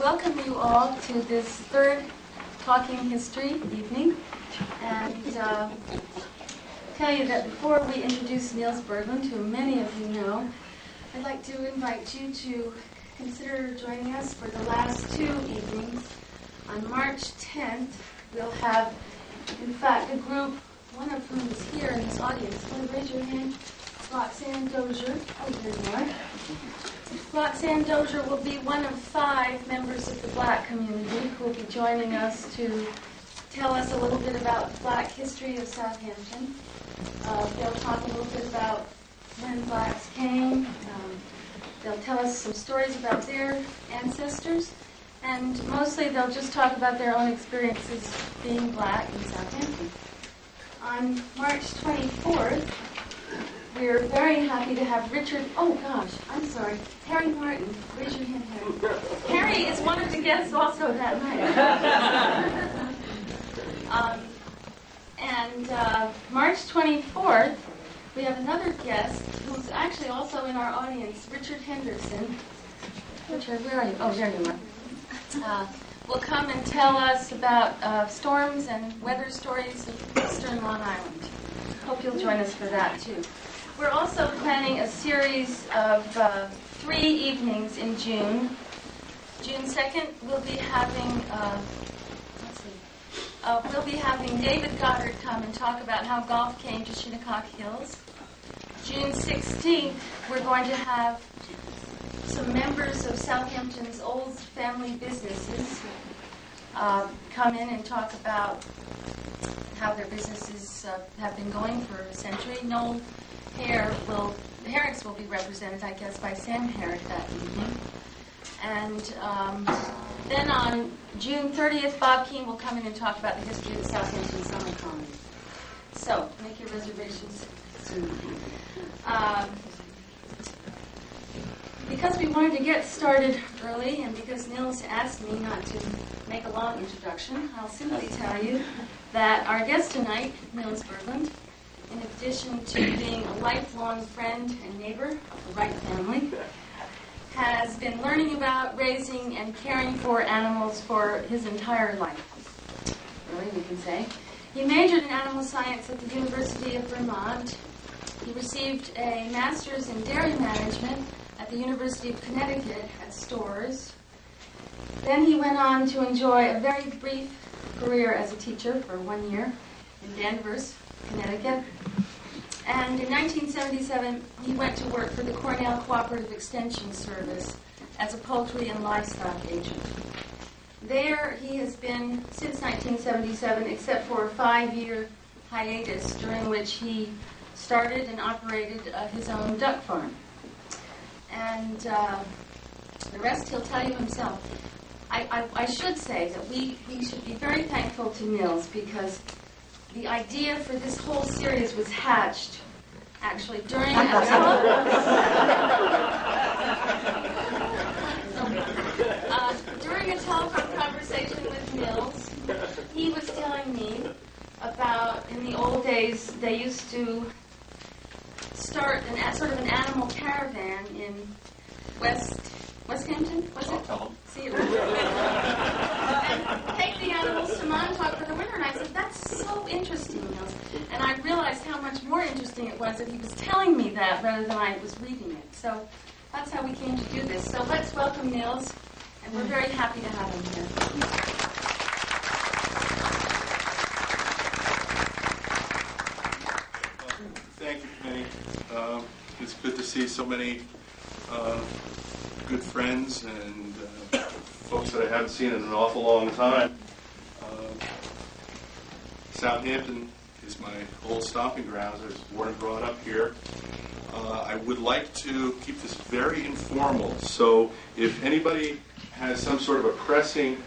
welcome you all to this third Talking History evening, and tell you that before we introduce Niels Berglund, who many of you know, I'd like to invite you to consider joining us for the last two evenings. On March 10th, we'll have, in fact, a group, one of whom is here in this audience. Want to raise your hand? Roxanne Dozier. Oh, here you are. Roxanne Dozier will be one of 5 members of the Black community who will be joining us to tell us a little bit about the Black history of Southampton. They'll talk a little bit about when Blacks came. They'll tell us some stories about their ancestors. And mostly they'll just talk about their own experiences being Black in Southampton. On March 24th, we're very happy to have Harry Martin. Raise your hand, Harry. Harry is one of the guests also that night. March 24th, we have another guest who's actually also in our audience, Richard Henderson. Richard, where are you? Oh, there you are. Will come and tell us about storms and weather stories of eastern Long Island. Hope you'll join us for that, too. We're also planning a series of 3 evenings in June. June 2nd, we'll be having David Goddard come and talk about how golf came to Shinnecock Hills. June 16th, we're going to have some members of Southampton's old family businesses come in and talk about how their businesses have been going for a century. Noel Herrick's will be represented, I guess, by Sam Herrick that evening. And then on June 30th, Bob Keane will come in and talk about the history of the Southampton Summer Colony. So, make your reservations soon. Because we wanted to get started early, and because Niels asked me not to make a long introduction, I'll simply tell you that our guest tonight, Niels Berglund, in addition to being a lifelong friend and neighbor of the Wright family, has been learning about raising and caring for animals for his entire life. Really, we can say. He majored in animal science at the University of Vermont. He received a master's in dairy management at the University of Connecticut at Storrs. Then he went on to enjoy a very brief career as a teacher for 1 year in Danvers, Connecticut. And in 1977, he went to work for the Cornell Cooperative Extension Service as a poultry and livestock agent. There he has been since 1977, except for a 5-year hiatus during which he started and operated his own duck farm. And the rest he'll tell you himself. I should say that we should be very thankful to Niels because the idea for this whole series was hatched actually during a telephone conversation with Niels. He was telling me about, in the old days, they used to start sort of an animal caravan in Westhampton, was it? See, it was. And take the animals to Montauk for the winter. And I said, that's so interesting, Niels. And I realized how much more interesting it was that he was telling me that rather than I was reading it. So that's how we came to do this. So let's welcome Niels, and we're very happy to have him here. Thank you, Penny. It's good to see so many good friends and folks that I haven't seen in an awful long time. Southampton is my old stomping grounds. I was born and brought up here. I would like to keep this very informal, so if anybody has some sort of a pressing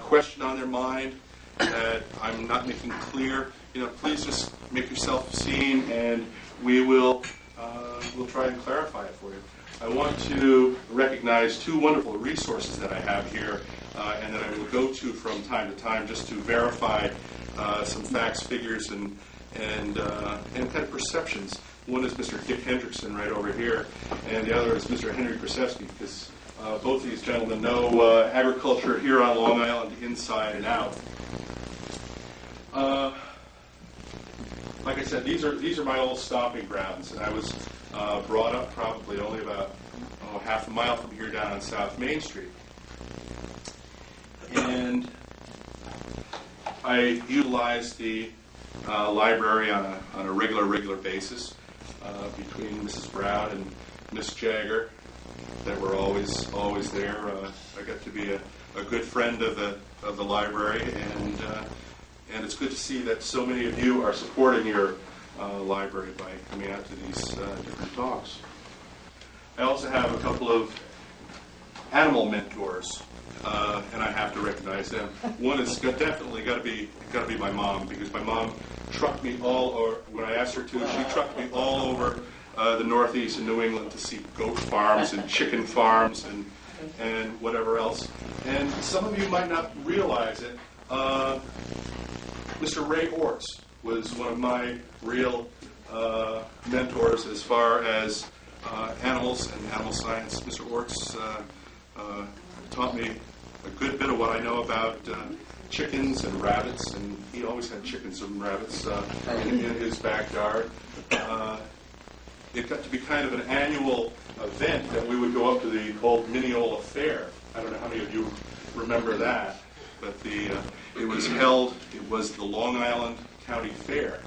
question on their mind that I'm not making clear, please just make yourself seen, and we'll try and clarify it for you. I want to recognize 2 wonderful resources that I have here and that I will go to from time to time just to verify some facts, figures, and kind of perceptions. One is Mr. Dick Hendrickson right over here, and the other is Mr. Henry Krasevsky, because both these gentlemen know agriculture here on Long Island inside and out. Like I said, these are my old stomping grounds, and I was brought up probably only about half a mile from here down on South Main Street. And I utilized the library on a regular basis between Mrs. Brown and Miss Jagger, that were always there. I got to be a good friend of the library, and it's good to see that so many of you are supporting your library by coming out to these different talks. I also have a couple of animal mentors, and I have to recognize them. One is definitely got to be my mom, because my mom trucked me all over. When I asked her to, she trucked me all over the Northeast and New England to see goat farms and chicken farms and whatever else. And some of you might not realize it. Mr. Ray Orts was one of my real mentors as far as animals and animal science. Mr. Orts taught me a good bit of what I know about chickens and rabbits, and he always had chickens and rabbits in his backyard. It got to be kind of an annual event that we would go up to the old Mineola Fair. I don't know how many of you remember that, but it was held. It was the Long Island County Fair,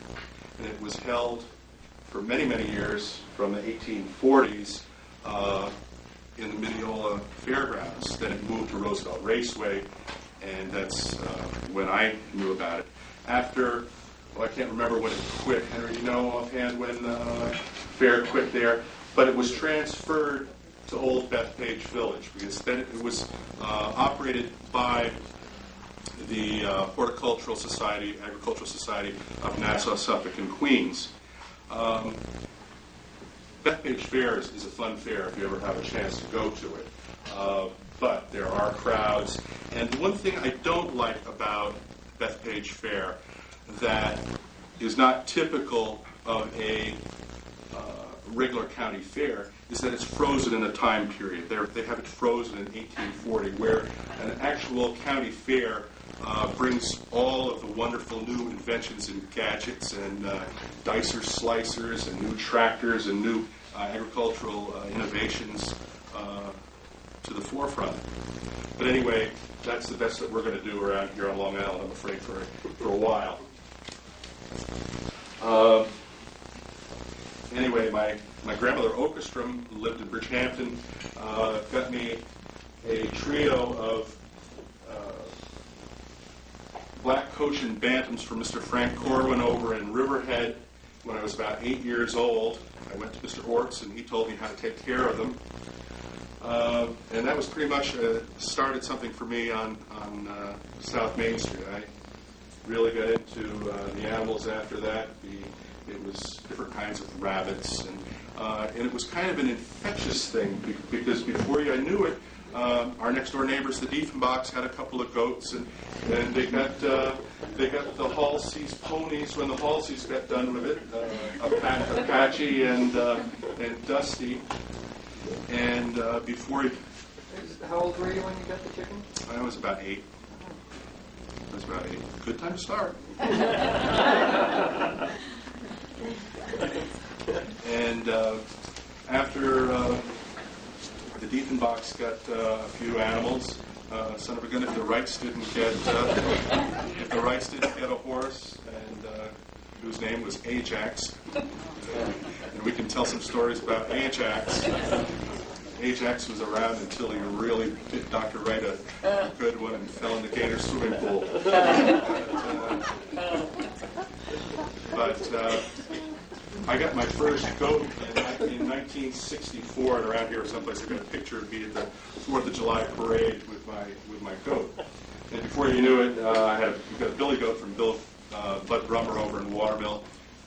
and it was held for many years from the 1840s in the Mineola Fairgrounds. Then it moved to Roosevelt Raceway, and that's when I knew about it. After, I can't remember when it quit. Henry, you know offhand when Fair quit there? But it was transferred to Old Bethpage Village, because then it was operated by the Horticultural Society, Agricultural Society of Nassau, Suffolk, and Queens. Bethpage Fair is a fun fair if you ever have a chance to go to it. But there are crowds. And one thing I don't like about Bethpage Fair that is not typical of a regular county fair is that it's frozen in a time period. They have it frozen in 1840, where an actual county fair brings all of the wonderful new inventions and gadgets and dicer slicers and new tractors and new agricultural innovations to the forefront. But anyway, that's the best that we're going to do around here on Long Island, I'm afraid, for a while. Anyway, my grandmother Okestrom, who lived in Bridgehampton, got me a trio of black Cochin Bantams for Mr. Frank Corwin over in Riverhead when I was about 8 years old. I went to Mr. Orts, and he told me how to take care of them. And that was pretty much started something for me on South Main Street. I really got into the animals after that. It was different kinds of rabbits, and it was kind of an infectious thing, because before I knew it, our next door neighbors, the Diefenbachs, had a couple of goats, and they got the Halsey's ponies when the Halseys got done with it, Apache and Dusty. And before how old were you when you got the chicken? I was about 8. Good time to start. And after the Diefenbachs got a few animals, son of a gun, if the Wrights didn't get a horse, and whose name was Ajax, and we can tell some stories about Ajax. Ajax was around until he really did Dr. Wright a good one and fell in the Gator swimming pool. But I got my first goat in 1964, and around here someplace I got a picture of me at the 4th of July parade with my goat. And before you knew it, we got a billy goat from Bud Brummer over in Watermill.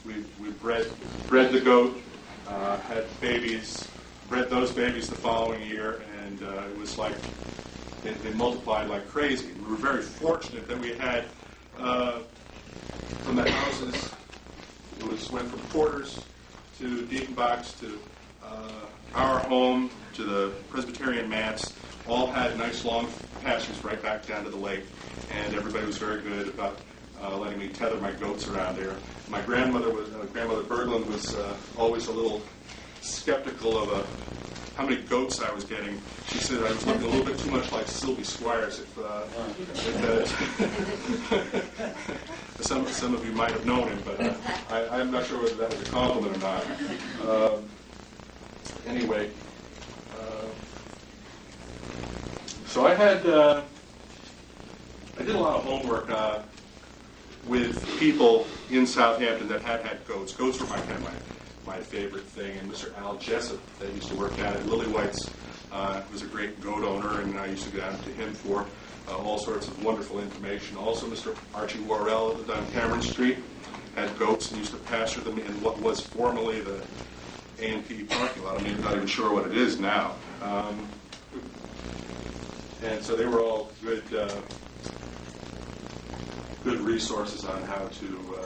We bred the goat, had babies, bred those babies the following year, and it was like they multiplied like crazy. We were very fortunate that we had from the houses. Went from Porter's to Diefenbach's to our home to the Presbyterian Manse. all had nice long pastures right back down to the lake, and everybody was very good about letting me tether my goats around there. My grandmother Berglund was always a little skeptical of how many goats I was getting. She said I was looking a little bit too much like Sylvie Squires. Some of you might have known him, but I'm not sure whether that was a compliment or not. Anyway, so I did a lot of homework with people in Southampton that had goats. Goats were my favorite thing. And Mr. Al Jessup, that used to work down at Lily White's, was a great goat owner, and I used to go down to him for all sorts of wonderful information. Also, Mr. Archie Worrell that lived on Cameron Street had goats and used to pasture them in what was formerly the A&P parking lot. I'm not even sure what it is now. And so they were all good resources on how to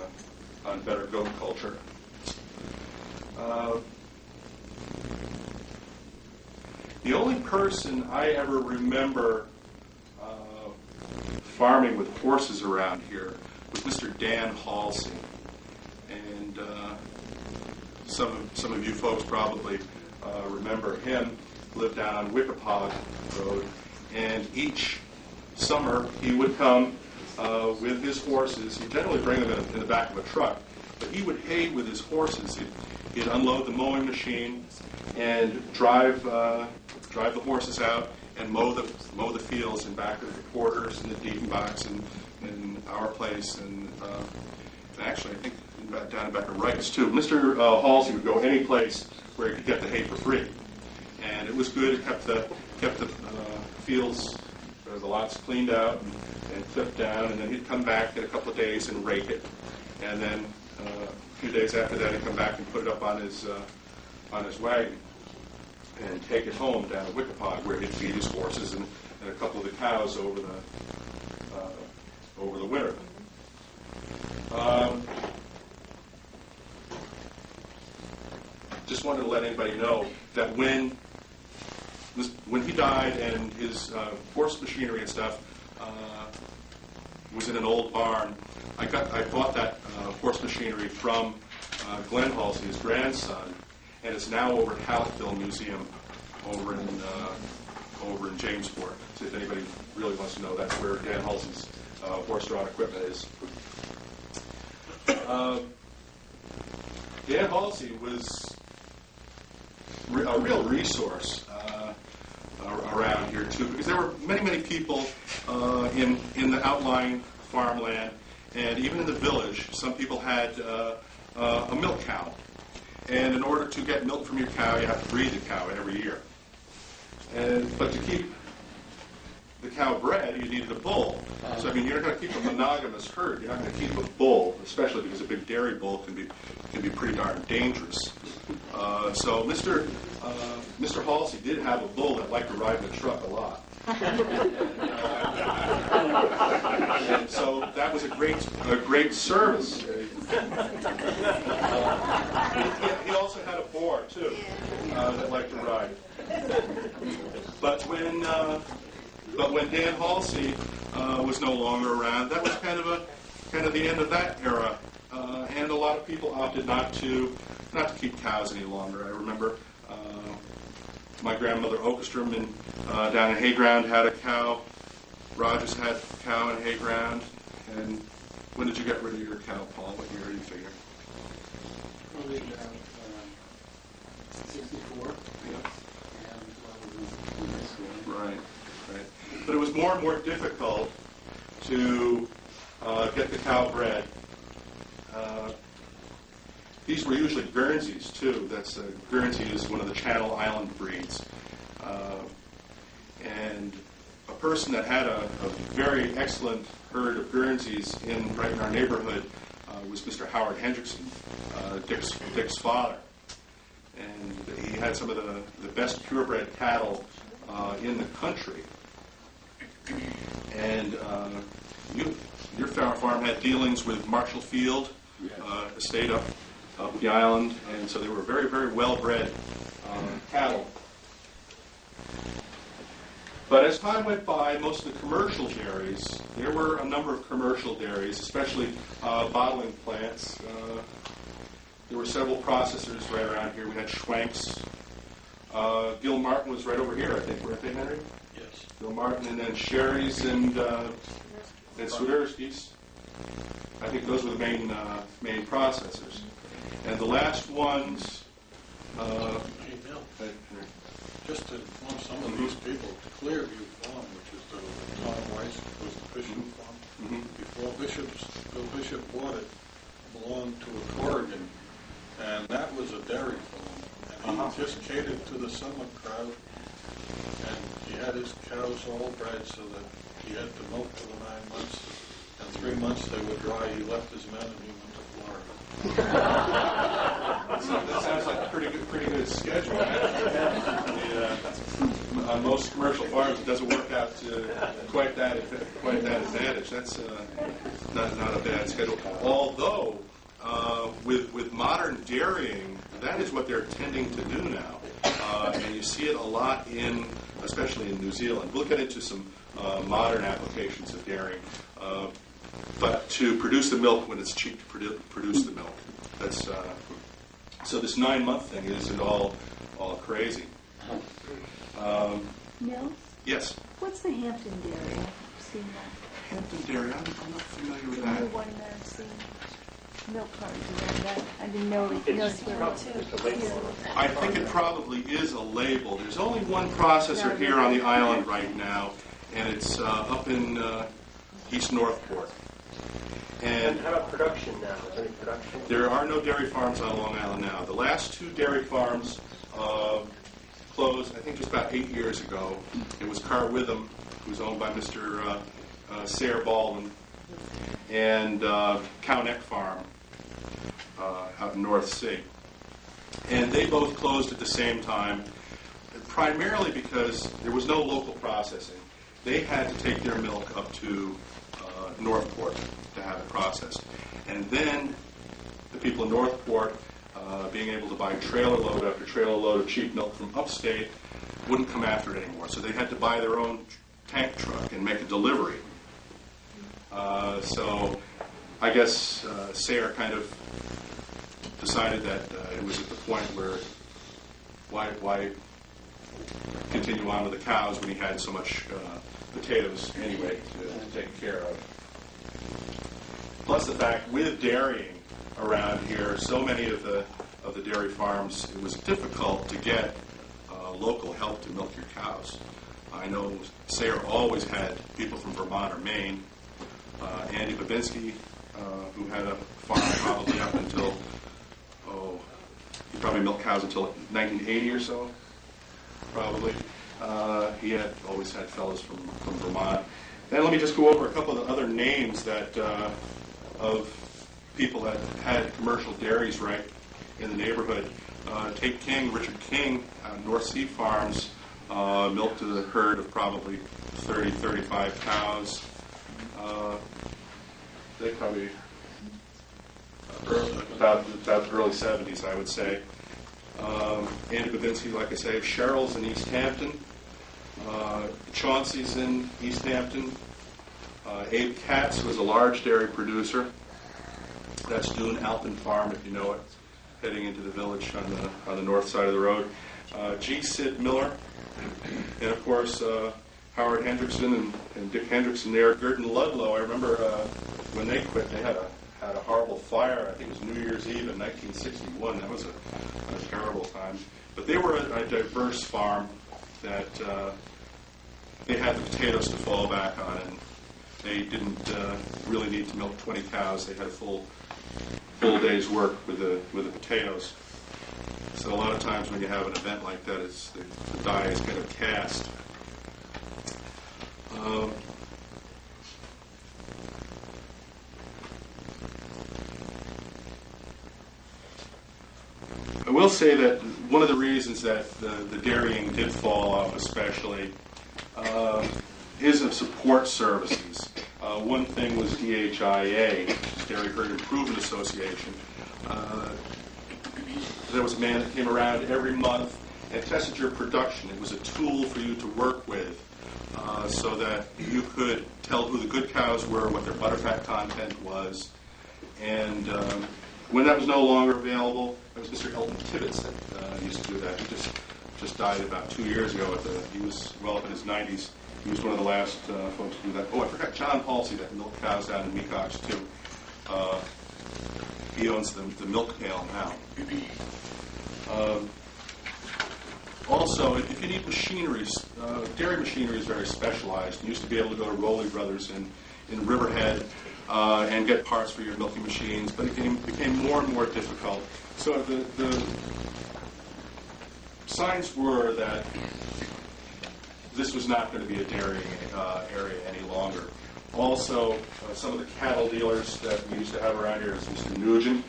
on better goat culture. The only person I ever remember farming with horses around here was Mr. Dan Halsey, and some of you folks probably remember him. Lived down on Wickapog Road, and each summer he would come with his horses. He'd generally bring them in the back of a truck, but he would hay with his horses. He'd unload the mowing machine and drive the horses out and mow the fields in back of the Porters and the Dietenbachs and our place, and actually I think down in back of Wright's too. Mr. Halsey would go any place where he could get the hay for free, and it was good. It kept the fields, the lots cleaned out and clipped down, and then he'd come back in a couple of days and rake it, and then a few days after that he'd come back and put it up on his wagon and take it home down to Wickapog, where he'd feed his horses and a couple of the cows over the winter. Just wanted to let anybody know that when he died and his horse machinery and stuff was in an old barn, I bought that horse machinery from Glenn Halsey, his grandson, and it's now over at Hallettville Museum over in Jamesport. So if anybody really wants to know, that's where Dan Halsey's horse-drawn equipment is. Dan Halsey was a real resource around here too, because there were many people in the outlying farmland, and even in the village, some people had a milk cow. And in order to get milk from your cow, you have to breed the cow every year. But to keep the cow bred, you needed a bull. So I mean, you're not going to keep a monogamous herd. You're not going to keep a bull, especially because a big dairy bull can be pretty darn dangerous. So Mr. Halsey did have a bull that liked to ride in the truck a lot. And so that was a great service. He also had a boar too that liked to ride. But when Dan Halsey was no longer around, that was kind of the end of that era, and a lot of people opted not to keep cows any longer. I remember my grandmother Oakestrom down in Hayground had a cow. Rogers had a cow in Hayground. And when did you get rid of your cow, Paul? What year do you figure? Probably about 64. Yeah. And Right. But it was more and more difficult to get the cow bred. These were usually Guernseys too. Guernsey is one of the Channel Island breeds, and a person that had a very excellent herd of Guernseys right in our neighborhood was Mr. Howard Hendrickson, Dick's father, and he had some of the best purebred cattle in the country. And your farm had dealings with Marshall Field estate up the island, and so they were very, very well-bred cattle. But as time went by, most of the commercial dairies, there were a number of commercial dairies, especially bottling plants. There were several processors right around here. We had Schwenk's. Gil Martin was right over here, I think, weren't they, Henry? Yes. Gil Martin, and then Sherry's and Swiderski's. I think those were the main processors. And the last ones... Hey, Bill, just to inform some of these people, Clearview Farm, which is the Tom Weiss, was the Bishop farm. Before Bill Bishop bought it, belonged to a Corrigan, and that was a dairy farm. And he just catered to the summer crowd, and he had his cows all bred so that he had to milk for the 9 months. And 3 months they were dry. He left his men and he went to Florida. So that sounds like a pretty good schedule. On most commercial farms, it doesn't work out to quite that advantage. That's not a bad schedule. Although, with modern dairying, that is what they're tending to do now, and you see it a lot especially in New Zealand. We'll get into some modern applications of dairying. But to produce the milk when it's cheap to produce the milk. That's so this 9-month thing isn't all crazy. Nils? Yes. What's the Hampton Dairy? I've seen that. Hampton Dairy. I'm not familiar with The that. new one that I've seen. Milk cartons around that. I didn't notice where it was. I think it probably is a label. There's only one processor here on the island right now, and it's up in East Northport. And how about production now? Is there any production? There are no dairy farms on Long Island now. The last 2 dairy farms closed, I think, just about 8 years ago. It was Carwitham, who's owned by Mr. Sayre Baldwin, and Cow Neck Farm out in North Sea. And they both closed at the same time, primarily because there was no local processing. They had to take their milk up to Northport to have it processed. And then the people in Northport, being able to buy trailer load after trailer load of cheap milk from upstate, wouldn't come after it anymore. So they had to buy their own tank truck and make a delivery. So I guess Sayre kind of decided that it was at the point where why continue on with the cows when he had so much potatoes anyway to take care of. Plus the fact, with dairying around here, so many of the dairy farms, it was difficult to get local help to milk your cows. I know Sayre always had people from Vermont or Maine. Andy Babinski, who had a farm probably up until, he probably milked cows until 1980 or so, probably. He had always had fellows from Vermont. And let me just go over a couple of the other names that of people that had commercial dairies right in the neighborhood. Tate King, Richard King, North Sea Farms, milked a herd of probably 30, 35 cows. They probably about the early 70s, I would say. Andy Babinski, like I say, Cheryl's in East Hampton. Chauncey's in East Hampton. Abe Katz was a large dairy producer. That's Dune Alpin Farm, if you know it, heading into the village on the north side of the road. G. Sid Miller, and of course Howard Hendrickson and Dick Hendrickson there. Gurdon Ludlow, I remember when they quit, they had a horrible fire. I think it was New Year's Eve in 1961. That was a terrible time. But they were a diverse farm that they had the potatoes to fall back on, and they didn't really need to milk 20 cows. They had a full day's work with the potatoes. So a lot of times when you have an event like that, the die is kind of cast. I will say that one of the reasons that the dairying did fall off especially is of support services. One thing was DHIA, Dairy Herd Improvement Association. There was a man that came around every month and tested your production. It was a tool for you to work with so that you could tell who the good cows were, what their butterfat content was. And when that was no longer available, it was Mr. Elton Tibbetts that used to do that. He just died about 2 years ago. He was well up in his 90s. He was one of the last folks to do that. Oh, I forgot John Halsey that milk cows down in Mecox, too. He owns the milk pail now. Also, if you need machinery, dairy machinery is very specialized. You used to be able to go to Rowley Brothers in Riverhead and get parts for your milking machines, but it became more and more difficult. So the signs were that this was not going to be a dairying area any longer. Also, some of the cattle dealers that we used to have around here is Mr. Nugent,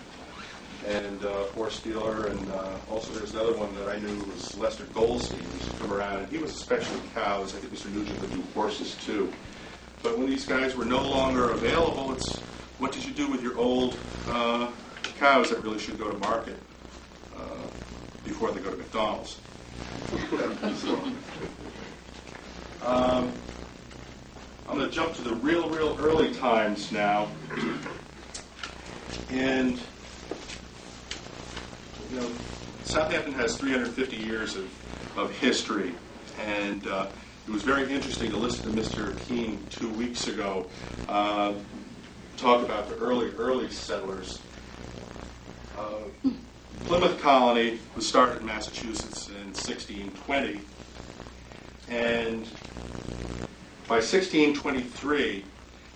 and horse dealer, and also there's another one that I knew was Lester Goldstein, who used to come around, and he was especially cows. I think Mr. Nugent would do horses too. But when these guys were no longer available, it's what did you do with your old cows that really should go to market before they go to McDonald's? I'm going to jump to the real early times now, and Southampton has 350 years of history, and it was very interesting to listen to Mr. Keene 2 weeks ago talk about the early settlers. Plymouth Colony was started in Massachusetts in 1620, and by 1623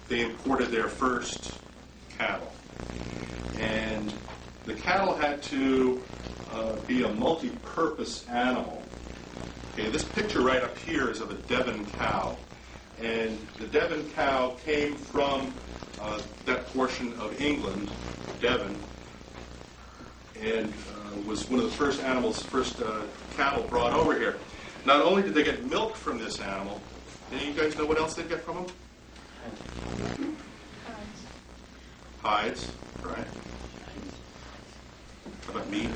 they imported their first cattle, and the cattle had to be a multi-purpose animal. Okay, this picture right up here is of a Devon cow, and the Devon cow came from that portion of England, Devon, and was one of the first cattle brought over here. Not only did they get milk from this animal, any of you guys know what else they get from them? Hides, right? How about meat?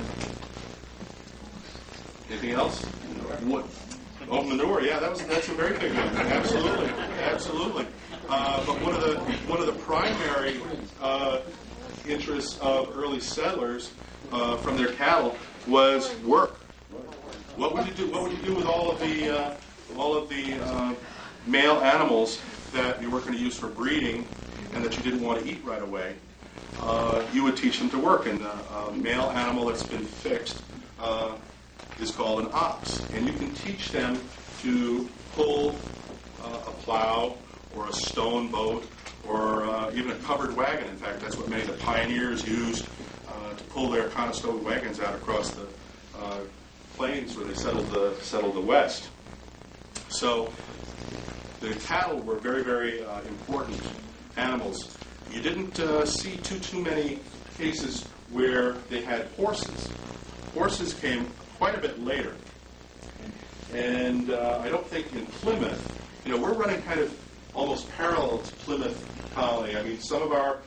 Anything else? What? Oh, manure. Yeah, that's a very big one. Absolutely. But one of the primary interests of early settlers from their cattle was work. What would you do? What would you do with all of the male animals that you were going to use for breeding and that you didn't want to eat right away? You would teach them to work, and a male animal that's been fixed is called an ox, and you can teach them to pull a plow or a stone boat or even a covered wagon. In fact, that's what many of the pioneers used to pull their Conestoga wagons out across the plains where they settled the West. So the cattle were very important animals. You didn't see too many cases where they had horses. Horses came quite a bit later. And I don't think in Plymouth, we're running kind of almost parallel to Plymouth Colony. I mean, some of our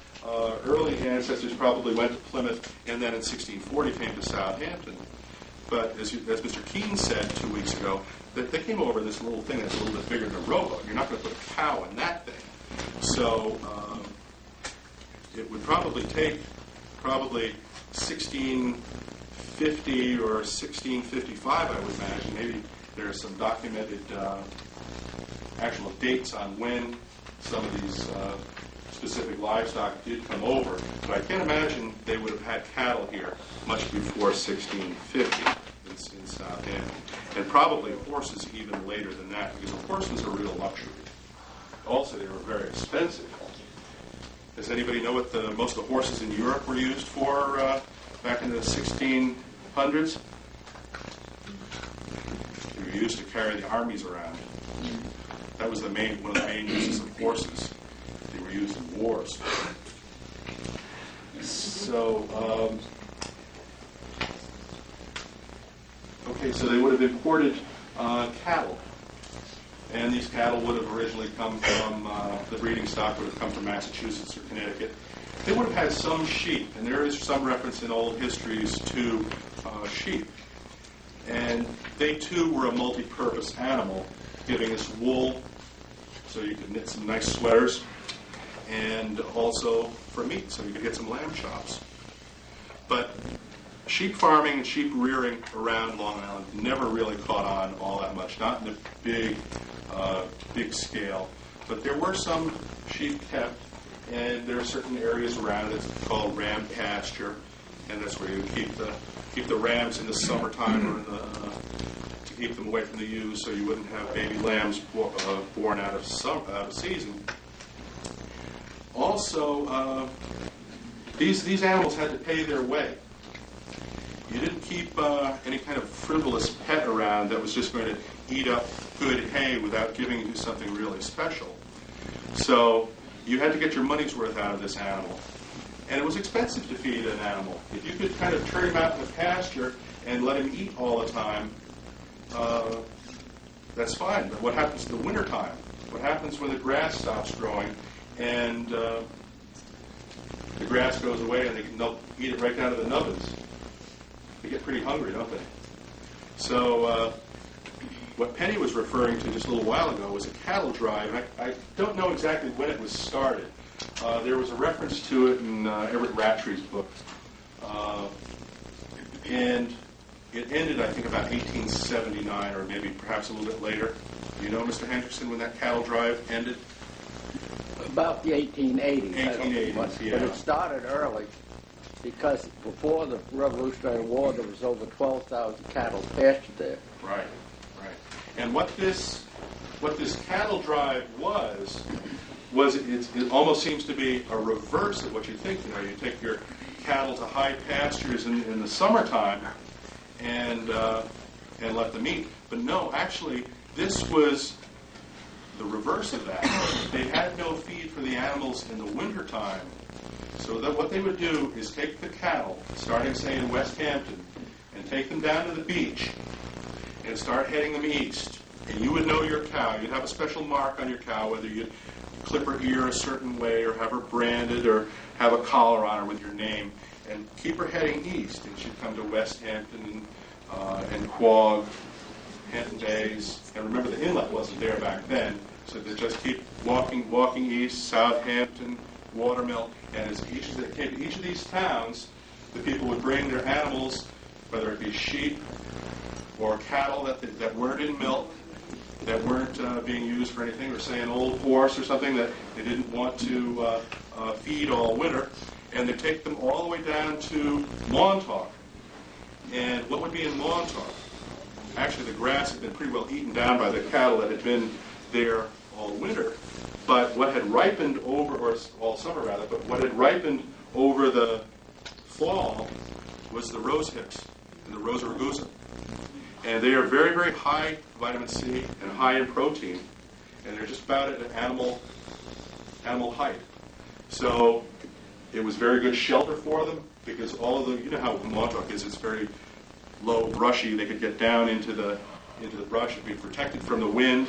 early ancestors probably went to Plymouth and then in 1640 came to Southampton. But as Mr. Keene said 2 weeks ago, that they came over in this little thing that's a little bit bigger than a rowboat. You're not going to put a cow in that thing. So it would probably take 1650 or 1655, I would imagine. Maybe there are some documented actual dates on when some of these specific livestock did come over. But I can't imagine they would have had cattle here much before 1650 in Southampton. And probably horses even later than that, because a horse was a real luxury. Also, they were very expensive. Does anybody know what most of the horses in Europe were used for back in the 1600s? They were used to carry the armies around. That was one of the main uses of horses. They were used in wars. So, so they would have imported cattle. And these cattle would have originally come from, the breeding stock would have come from Massachusetts or Connecticut. They would have had some sheep, and there is some reference in old histories to sheep. And they too were a multi-purpose animal, giving us wool so you could knit some nice sweaters, and also for meat, so you could get some lamb chops. But sheep farming and sheep rearing around Long Island never really caught on all that much, not in a big scale. But there were some sheep kept, and there are certain areas around it called ram pasture, and that's where you keep the rams in the summertime or to keep them away from the ewes, so you wouldn't have baby lambs born out of season. Also, these animals had to pay their way. You didn't keep any kind of frivolous pet around that was just going to eat up good hay without giving you something really special. So you had to get your money's worth out of this animal. And it was expensive to feed an animal. If you could kind of turn him out in the pasture and let him eat all the time, that's fine. But what happens in the wintertime? What happens when the grass stops growing and the grass goes away and they'll eat it right down to the nubbins? They get pretty hungry, don't they? So what Penny was referring to just a little while ago was a cattle drive. And I don't know exactly when it was started. There was a reference to it in Everett Rattray's book. And it ended, I think, about 1879 or maybe perhaps a little bit later. Do you know, Mr. Hendrickson, when that cattle drive ended? About the 1880s. 1880s, but yeah. it started early because before the Revolutionary War there was over 12,000 cattle pastured there. Right, right. And what this cattle drive was it almost seems to be a reverse of what you think. You know, you take your cattle to high pastures in the summertime and let them eat. But no, actually, this was the reverse of that. They had no feed for the animals in the wintertime. So that what they would do is take the cattle, starting, say, in West Hampton, and take them down to the beach and start heading them east. And you would know your cow. You'd have a special mark on your cow, whether you'd clip her ear a certain way or have her branded or have a collar on her with your name, and keep her heading east. And she'd come to West Hampton and Quogue, Hampton Bays. And remember, the inlet wasn't there back then, so they just keep walking east, Southampton, Watermill, and as they came to each of these towns, the people would bring their animals, whether it be sheep or cattle that weren't in milk, that weren't being used for anything, or say an old horse or something that they didn't want to feed all winter, and they take them all the way down to Montauk. And what would be in Montauk? Actually, the grass had been pretty well eaten down by the cattle that had been there all winter. But what had ripened over, or all summer rather, but what had ripened over the fall was the rose hips and the rosa rugosa. And they are very, very high vitamin C and high in protein. And they're just about at an animal height. So it was very good shelter for them because all of the, you know how Montauk is, it's very low, brushy. They could get down into the brush and be protected from the wind.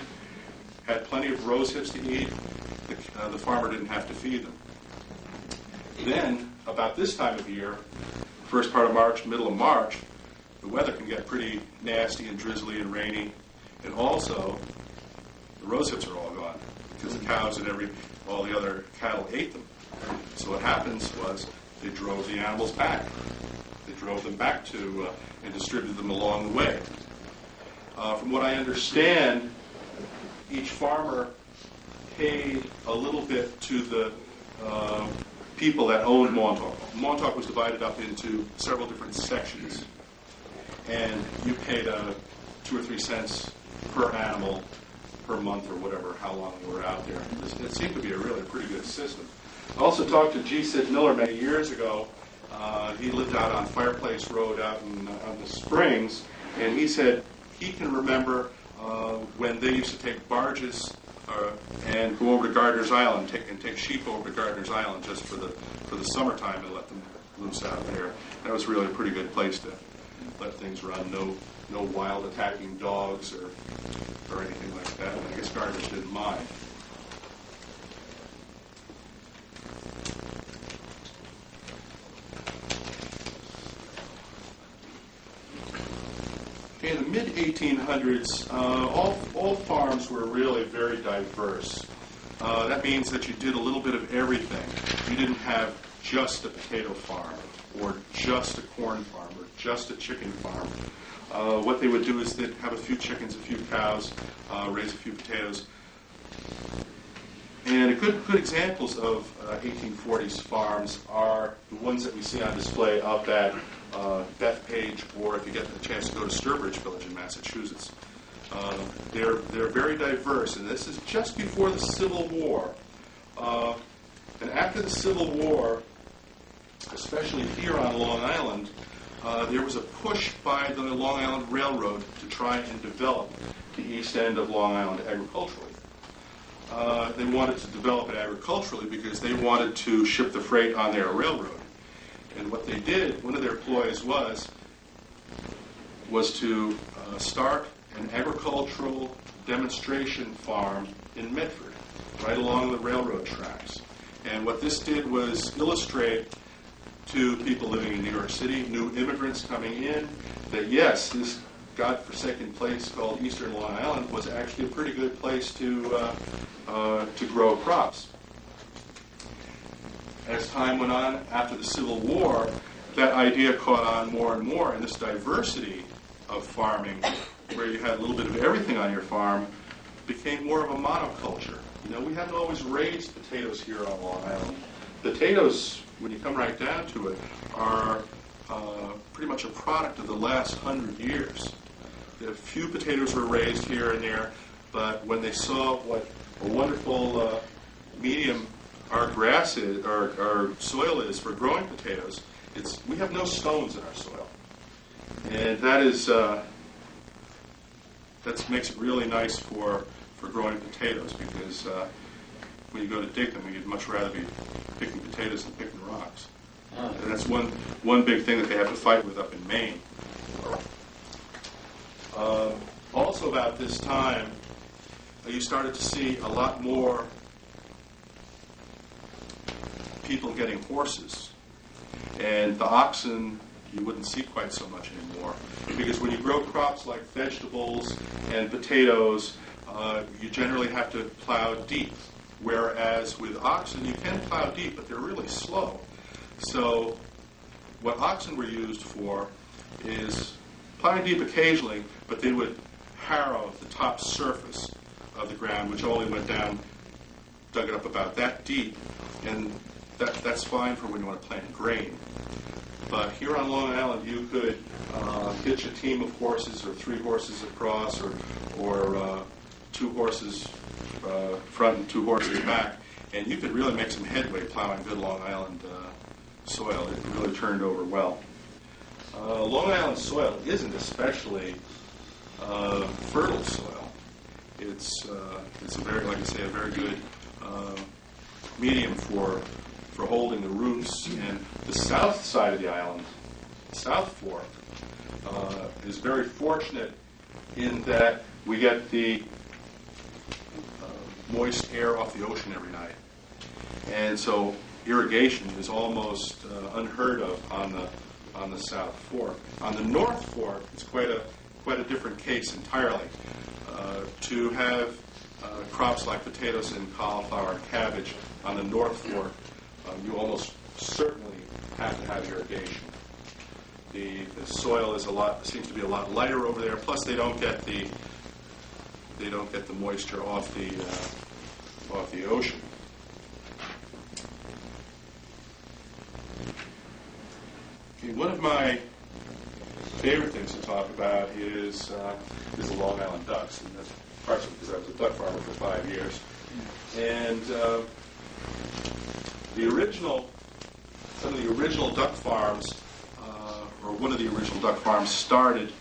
Had plenty of rose hips to eat. The farmer didn't have to feed them. Then, about this time of year, first part of March, middle of March, the weather can get pretty nasty and drizzly and rainy. And also, the rose hips are all gone because the cows and all the other cattle ate them. So what happens was they drove the animals back. They drove them back to and distributed them along the way. From what I understand, each farmer paid a little bit to the people that owned Montauk. Montauk was divided up into several different sections, and you paid 2 or 3 cents per animal per month or whatever, how long you were out there. It seemed to be a really pretty good system. I also talked to G. Sid Miller many years ago. He lived out on Fireplace Road out in the Springs, and he said he can remember when they used to take barges and go over to Gardiner's Island and take sheep over to Gardiner's Island just for the summertime and let them loose out there. That was really a pretty good place to let things run. No wild attacking dogs or anything like that. And I guess Gardiner's didn't mind. In the mid-1800s, all farms were really very diverse. That means that you did a little bit of everything. You didn't have just a potato farm, or just a corn farm, or just a chicken farm. What they would do is they'd have a few chickens, a few cows, raise a few potatoes. And good examples of 1840s farms are the ones that we see on display up at Bethpage, or if you get the chance to go to Sturbridge Village in Massachusetts. They're very diverse, and this is just before the Civil War. And after the Civil War, especially here on Long Island, there was a push by the Long Island Railroad to try and develop the east end of Long Island agriculturally. They wanted to develop it agriculturally because they wanted to ship the freight on their railroad. And what they did, one of their ploys was to start an agricultural demonstration farm in Medford, right along the railroad tracks. And what this did was illustrate to people living in New York City, new immigrants coming in, that yes, this godforsaken place called Eastern Long Island was actually a pretty good place to grow crops. As time went on, after the Civil War, that idea caught on more and more, and this diversity of farming, where you had a little bit of everything on your farm, became more of a monoculture. You know, we haven't always raised potatoes here on Long Island. Potatoes, when you come right down to it, are pretty much a product of the last 100 years. A few potatoes were raised here and there, but when they saw what a wonderful medium our grass is, our soil is for growing potatoes, we have no stones in our soil, and that makes it really nice for growing potatoes, because when you go to dig them, you'd much rather be picking potatoes than picking rocks. And that's one big thing that they have to fight with up in Maine. Also about this time, you started to see a lot more people getting horses. And the oxen you wouldn't see quite so much anymore. Because when you grow crops like vegetables and potatoes, you generally have to plow deep. Whereas with oxen, you can plow deep, but they're really slow. So what oxen were used for is plowing deep occasionally, but they would harrow the top surface of the ground, which only went down, dug it up about that deep, and that's fine for when you want to plant grain. But here on Long Island, you could hitch a team of horses, or 3 horses across, or 2 horses front and 2 horses back, and you could really make some headway plowing good Long Island soil. It really turned over well. Long Island soil isn't especially fertile soil. It's a very, like I say, a very good medium for holding the roots. And the south side of the island, South Fork, is very fortunate in that we get the moist air off the ocean every night, and so irrigation is almost unheard of on the South Fork. On the North Fork, it's quite a different case entirely. To have crops like potatoes and cauliflower and cabbage on the North Fork, you almost certainly have to have irrigation. The soil seems to be a lot lighter over there. Plus, they don't get the moisture off the ocean. Okay, one of my favorite things to talk about is the Long Island ducks, and that's partially because I was a duck farmer for 5 years. And some of the original duck farms, or one of the original duck farms, started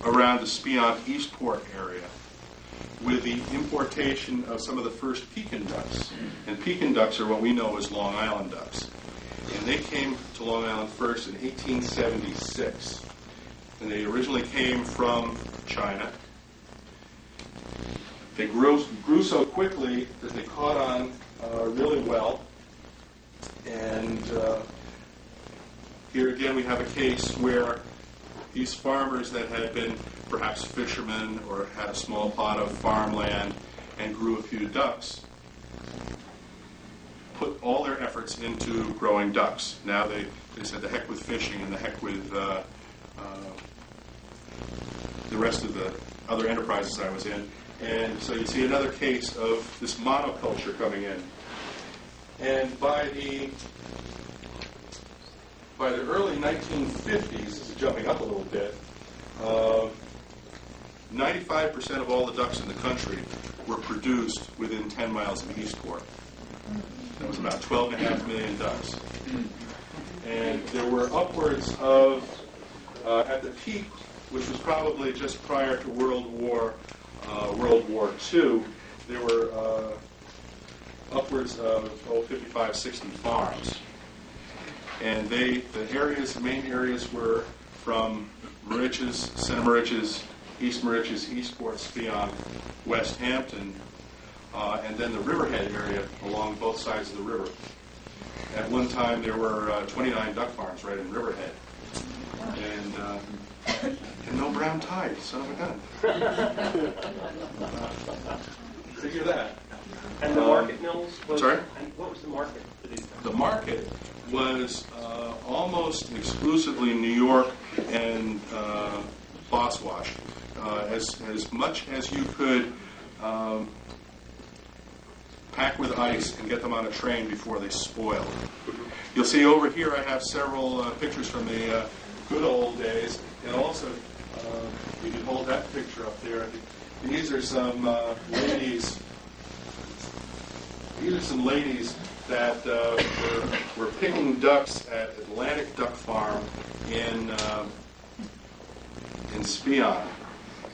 around the Speonk Eastport area with the importation of some of the first Pekin ducks. And Pekin ducks are what we know as Long Island ducks. And they came to Long Island first in 1876. And they originally came from China. They grew so quickly that they caught on really well. And here again we have a case where these farmers that had been perhaps fishermen or had a small plot of farmland and grew a few ducks, put all their efforts into growing ducks. Now they said the heck with fishing and the heck with the rest of the other enterprises I was in. And so you see another case of this monoculture coming in. And by the early 1950s, this is jumping up a little bit, 95% of all the ducks in the country were produced within 10 miles of Eastport. That was about 12.5 million ducks. And there were upwards of, at the peak, which was probably just prior to World War II, there were upwards of 55, 60 farms. And the main areas were from Moriches, Center Moriches, East Moriches, Eastport, Spion, West Hampton, and then the Riverhead area along both sides of the river. At one time, there were 29 duck farms right in Riverhead. And no brown tide, son of a gun. Figure that. And the market mills? Sorry? And what was the market for these guys? The market was almost exclusively New York and Boswash. As much as you could pack with ice and get them on a train before they spoiled. You'll see over here I have several pictures from the good old days, and also you can hold that picture up there. These are some ladies. These are some ladies that were picking ducks at Atlantic Duck Farm in Spion.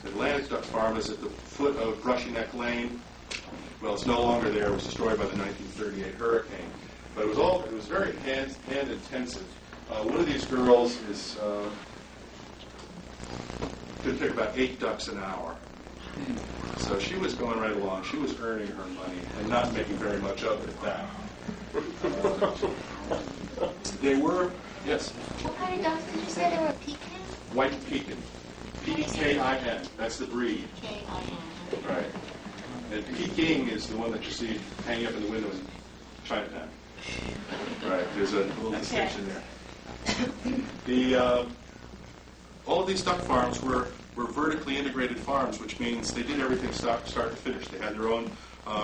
Atlantic Duck Farm is at the foot of Brushy Neck Lane. Well, it's no longer there. It was destroyed by the 1938 hurricane. But it was very hand intensive. One of these girls could pick about 8 ducks an hour. So she was going right along. She was earning her money and not making very much of it at that. They were, yes, What kind of ducks did you say they were? Pecan? white pekin. P-E-K-I-N. That's the breed. K-I-N. Right. And Peking is the one that you see hanging up in the window in Chinatown. Right. There's a little distinction there. All of these duck farms were vertically integrated farms, which means they did everything start to finish. They had their own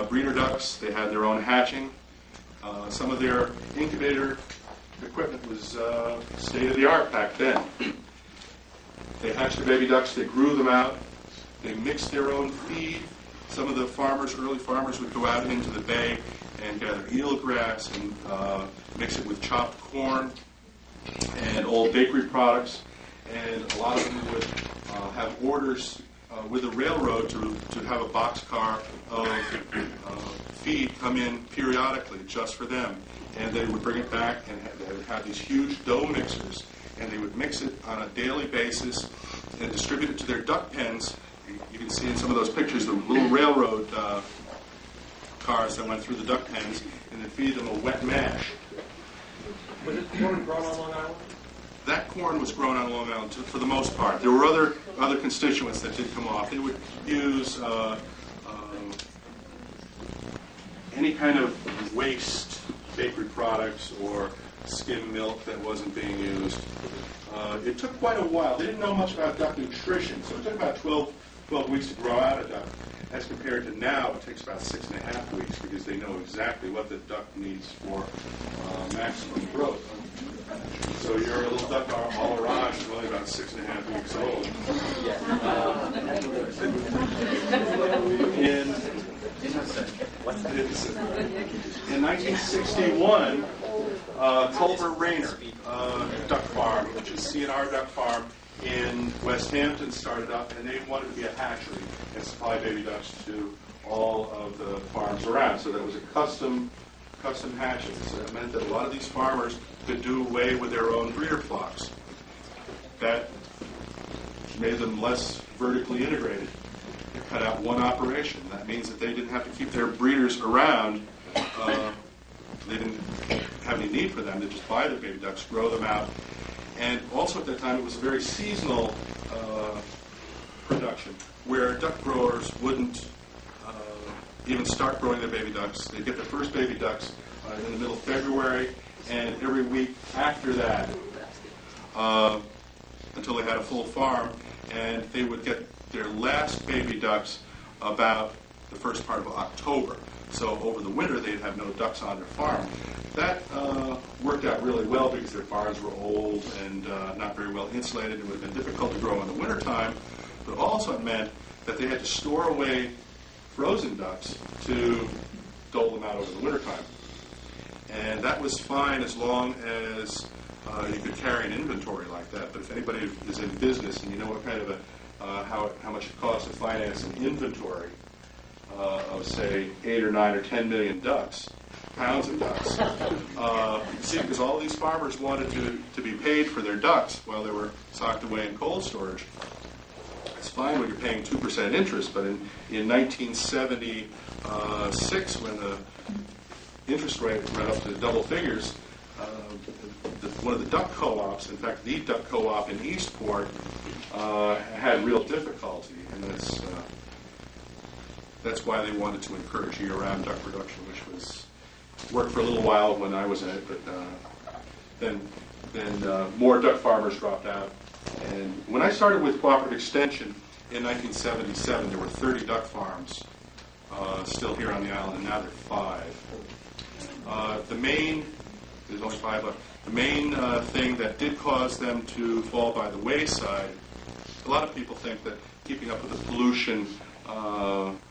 breeder ducks. They had their own hatching. Some of their incubator equipment was state-of-the-art back then. They hatched the baby ducks. They grew them out. They mixed their own feed. Some of the early farmers would go out into the bay and gather eelgrass and mix it with chopped corn and old bakery products. And a lot of them would have orders with the railroad to have a boxcar of feed come in periodically just for them. And they would bring it back, and they would have these huge dough mixers, and they would mix it on a daily basis and distribute it to their duck pens. You can see in some of those pictures the little railroad cars that went through the duck pens, and then feed them a wet mash. Was it corn grown on Long Island? That corn was grown on Long Island for the most part. There were other constituents that did come off. They would use any kind of waste bakery products or skim milk that wasn't being used. It took quite a while. They didn't know much about duck nutrition, so it took about 12 weeks to grow out a duck. As compared to now, it takes about 6.5 weeks because they know exactly what the duck needs for maximum growth. So your little duck all orange is only about 6.5 weeks old. In 1961, Culver Rayner Duck Farm, which is C&R Duck Farm in West Hampton, started up, and they wanted to be a hatchery and supply baby ducks to all of the farms around. So that was a custom hatching. So that meant that a lot of these farmers could do away with their own breeder flocks. That made them less vertically integrated. It cut out one operation. That means that they didn't have to keep their breeders around. They didn't have any need for them. They just buy their baby ducks, grow them out. And also at that time, it was a very seasonal production, where duck growers wouldn't even start growing their baby ducks. They'd get their first baby ducks in the middle of February, and every week after that, until they had a full farm, and they would get their last baby ducks about the first part of October. So over the winter, they'd have no ducks on their farm. That worked out really well because their barns were old and not very well insulated. It would have been difficult to grow in the wintertime, but also it meant that they had to store away frozen ducks to dole them out over the wintertime. And that was fine as long as you could carry an inventory like that. But if anybody is in business and you know what kind of how much it costs to finance an inventory of, say, 8 or 9 or 10 million pounds of ducks, see, because all these farmers wanted to be paid for their ducks while they were socked away in cold storage. It's fine when you're paying 2% interest, but in 1976, when the interest rate went up to double figures, one of the duck co-ops, in fact, the duck co-op in Eastport, had real difficulty, and that's why they wanted to encourage year-round duck production, which worked for a little while when I was in it, but then more duck farmers dropped out. And when I started with cooperative extension in 1977, there were 30 duck farms still here on the island, and now there are 5. There's only 5 left. The main thing that did cause them to fall by the wayside, a lot of people think that keeping up with the pollution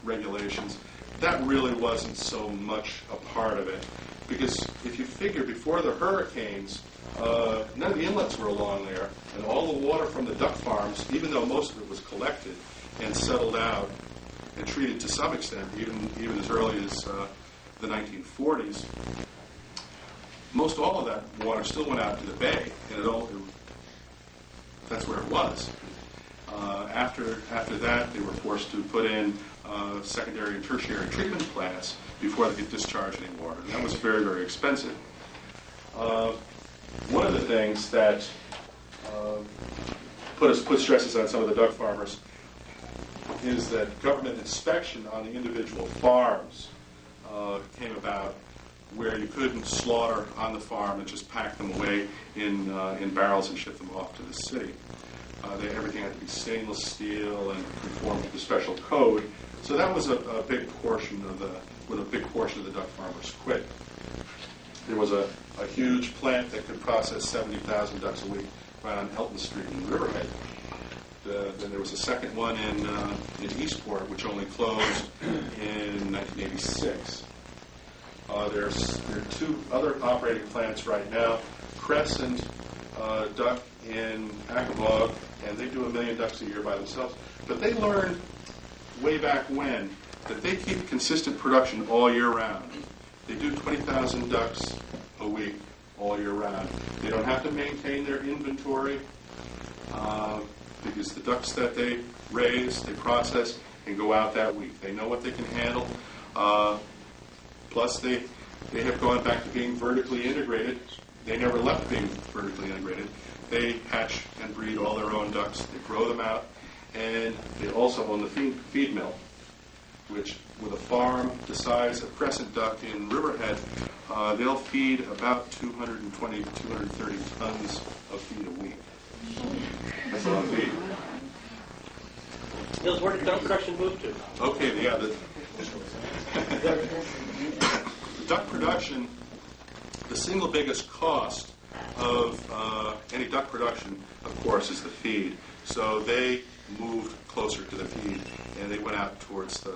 regulations, that really wasn't so much a part of it. Because if you figure before the hurricanes, none of the inlets were along there, and all the water from the duck farms, even though most of it was collected and settled out and treated to some extent, even as early as the 1940s, most all of that water still went out to the bay, and that's where it was. After that, they were forced to put in secondary and tertiary treatment plants before they could discharge any water. And that was very, very expensive. One of the things that put stresses on some of the duck farmers is that government inspection on the individual farms came about, where you couldn't slaughter on the farm and just pack them away in barrels and ship them off to the city. Everything had to be stainless steel and conform to the special code. So that was a big portion of the duck farmers quit. There was a huge plant that could process 70,000 ducks a week right on Elton Street in Riverhead. Then there was a second one in Eastport, which only closed in 1986. There are 2 other operating plants right now, Crescent Duck in Akabog, and they do 1 million ducks a year by themselves. But they learned way back when that they keep consistent production all year round. They do 20,000 ducks a week all year round. They don't have to maintain their inventory because the ducks that they raise, they process, and go out that week. They know what they can handle. Plus, they have gone back to being vertically integrated. They never left being vertically integrated. They hatch and breed all their own ducks. They grow them out, and they also own the feed mill, which, with a farm the size of Crescent Duck in Riverhead, they'll feed about 220 to 230 tons of feed a week. That's a lot of feed. Nils, where did duck production move to? Okay, the duck production, the single biggest cost of any duck production, of course, is the feed. So they moved closer to the feed, and they went out towards the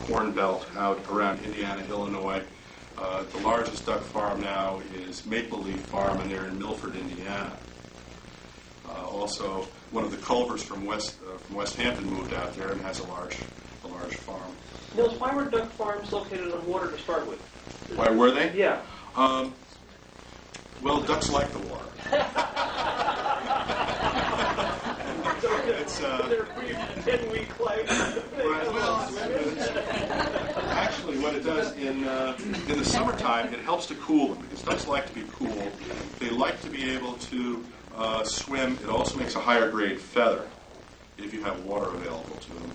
corn belt out around Indiana, Illinois. The largest duck farm now is Maple Leaf Farm, and they're in Milford, Indiana. Also, one of the Culvers from West Hampton moved out there and has a large farm. Nils, why were duck farms located on water to start with? Why were they? Yeah. Well, ducks like the water. It's They're a brief 10-week life. Actually, what it does in the summertime, it helps to cool them because ducks like to be cool. They like to be able to swim. It also makes a higher grade feather if you have water available to them.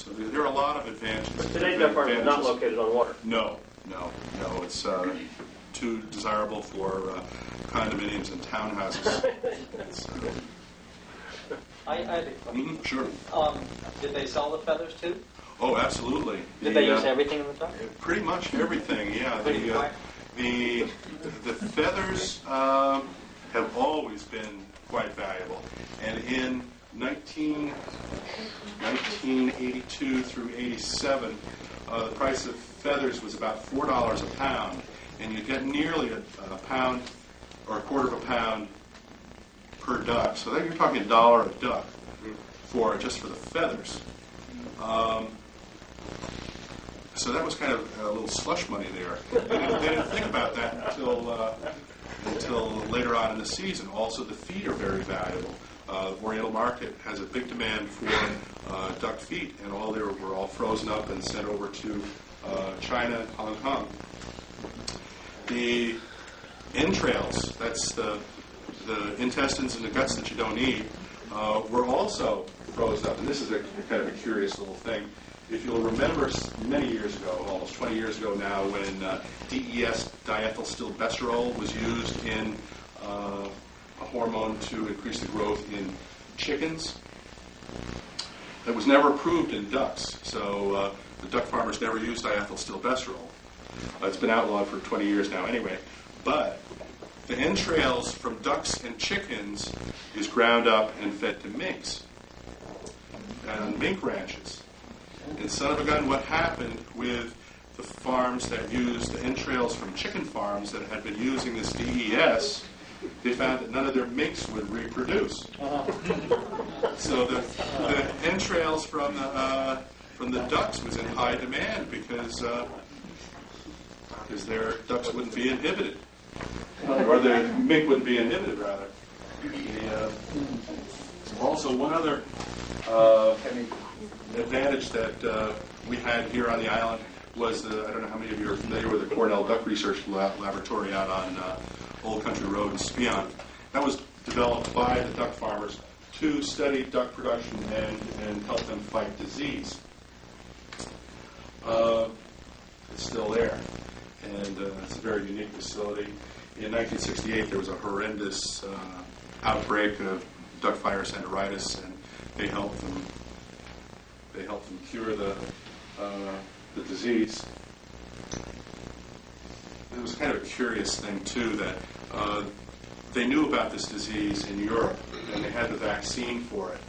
So there are a lot of advantages. But today duck farms are not located on water. No. It's too desirable for condominiums and townhouses. I had a question. Sure. Did they sell the feathers too? Oh, absolutely. Did they use everything in the duck? Pretty much everything, yeah. The feathers have always been quite valuable. And in 1982 through 87, the price of feathers was about $4 a pound. And you get nearly a pound or a quarter of a pound per duck. So then you're talking $1 a duck just for the feathers. So that was kind of a little slush money there. They didn't think about that until later on in the season. Also, the feet are very valuable. The Oriental market has a big demand for duck feet, and were all frozen up and sent over to China and Hong Kong. The entrails, that's the intestines and the guts that you don't eat, were also frozen up. And this is a kind of a curious little thing. If you'll remember many years ago, almost 20 years ago now, when DES, diethylstilbestrol, was used in a hormone to increase the growth in chickens, it was never approved in ducks. So the duck farmers never used diethylstilbestrol. It's been outlawed for 20 years now anyway. But the entrails from ducks and chickens is ground up and fed to minks and mink ranches. And son of a gun, what happened with the farms that used the entrails from chicken farms that had been using this DES, they found that none of their minks would reproduce. So the entrails from the ducks was in high demand because their ducks wouldn't be inhibited, or the mink wouldn't be inhibited rather. Also, one other advantage that we had here on the island was I don't know how many of you are familiar with the Cornell Duck Research Laboratory out on Old Country Road in Spion. That was developed by the duck farmers to study duck production and help them fight disease. It's still there, and it's a very unique facility. In 1968, there was a horrendous outbreak of duck virus enteritis, and they helped them cure the disease. It was kind of a curious thing, too, that they knew about this disease in Europe, and they had the vaccine for it.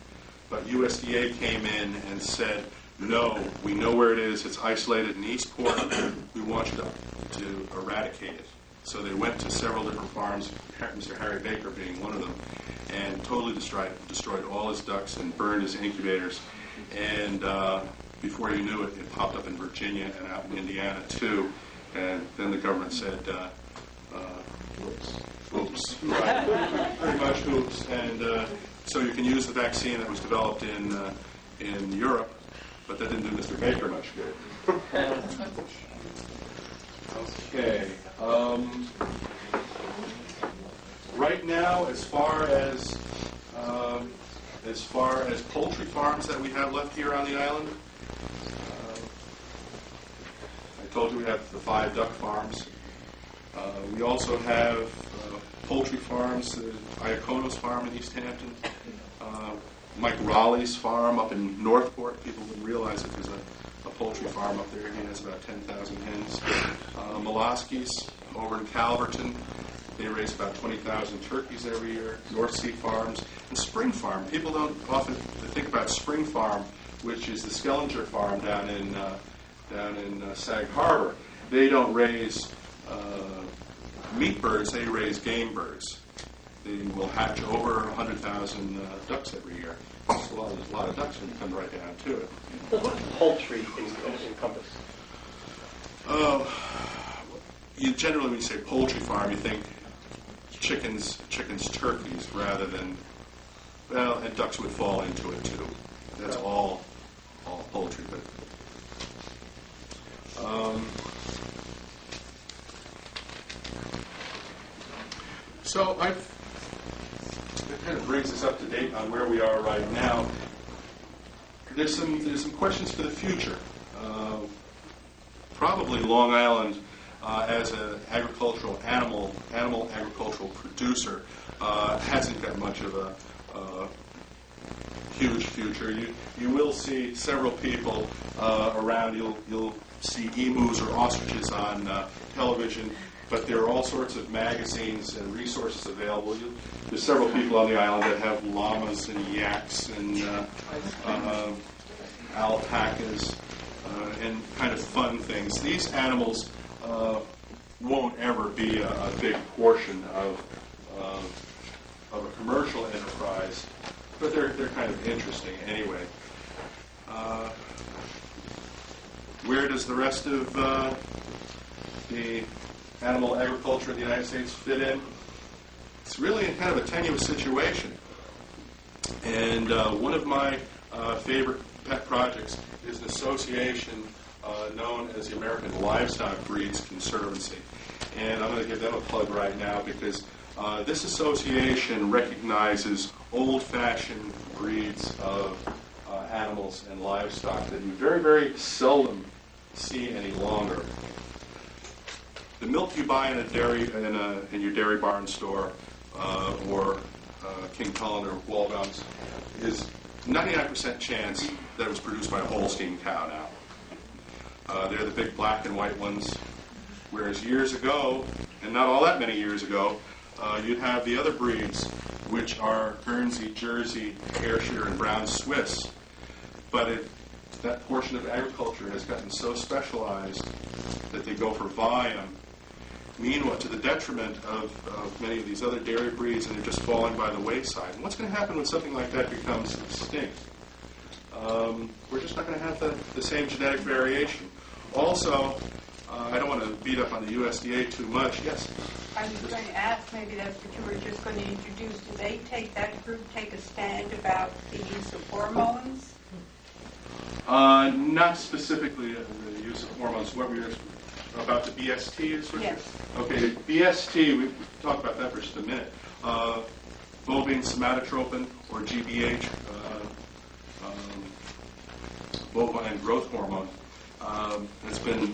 But USDA came in and said, no, we know where it is. It's isolated in Eastport. We want you to eradicate it. So they went to several different farms, Mr. Harry Baker being one of them, and totally destroyed all his ducks and burned his incubators. And before you knew it, it popped up in Virginia and out in Indiana, too. And then the government said, oops. Right. Pretty much oops. And so you can use the vaccine that was developed in Europe, but that didn't do Mr. Baker much good. Okay. Right now, as far as poultry farms that we have left here on the island, I told you we have the 5 duck farms. We also have poultry farms, Iacono's farm in East Hampton, Mike Raleigh's farm up in Northport. People wouldn't realize that there's a poultry farm up there. He has about 10,000 hens. Molosky's over in Calverton. They raise about 20,000 turkeys every year. North Sea Farms and Spring Farm. People don't often think about Spring Farm, which is the Skellinger farm down in Sag Harbor. They don't raise meat birds. They raise game birds. They will hatch over 100,000 ducks every year. There's a lot of ducks when you come right down to it. What poultry encompass? You generally, when you say poultry farm, you think chickens, turkeys, rather than, well, and ducks would fall into it too. That's all poultry. But so it kind of brings us up to date on where we are right now. there's some questions for the future. Probably Long Island, as an animal agricultural producer, hasn't got much of a huge future. You will see several people around. You'll see emus or ostriches on television, but there are all sorts of magazines and resources available. There's several people on the island that have llamas and yaks and alpacas and kind of fun things. These animals won't ever be a big portion of a commercial enterprise, but they're kind of interesting anyway. Where does the rest of the animal agriculture in the United States fit in? It's really in kind of a tenuous situation. And one of my favorite pet projects is an association known as the American Livestock Breeds Conservancy. And I'm going to give them a plug right now because this association recognizes old-fashioned breeds of animals and livestock that you very, very seldom see any longer. The milk you buy in your dairy barn store or King Cullen or Walgums is 99% chance that it was produced by a Holstein cow now. They're the big black and white ones, whereas years ago, and not all that many years ago, you'd have the other breeds, which are Guernsey, Jersey, Ayrshire, and Brown Swiss. But that portion of agriculture has gotten so specialized that they go for volume. Meanwhile, to the detriment of many of these other dairy breeds, and they're just falling by the wayside. And what's going to happen when something like that becomes extinct? We're just not going to have the same genetic variation. Also, I don't want to beat up on the USDA too much. Yes? I was going to ask, maybe that's what you were just going to introduce. Do they that group take a stand about the use of hormones? Not specifically the use of hormones. What we were about the BST is what Yes. Okay, BST, we talked about that for just a minute. Bovine somatotropin, or GBH, bovine growth hormone, has been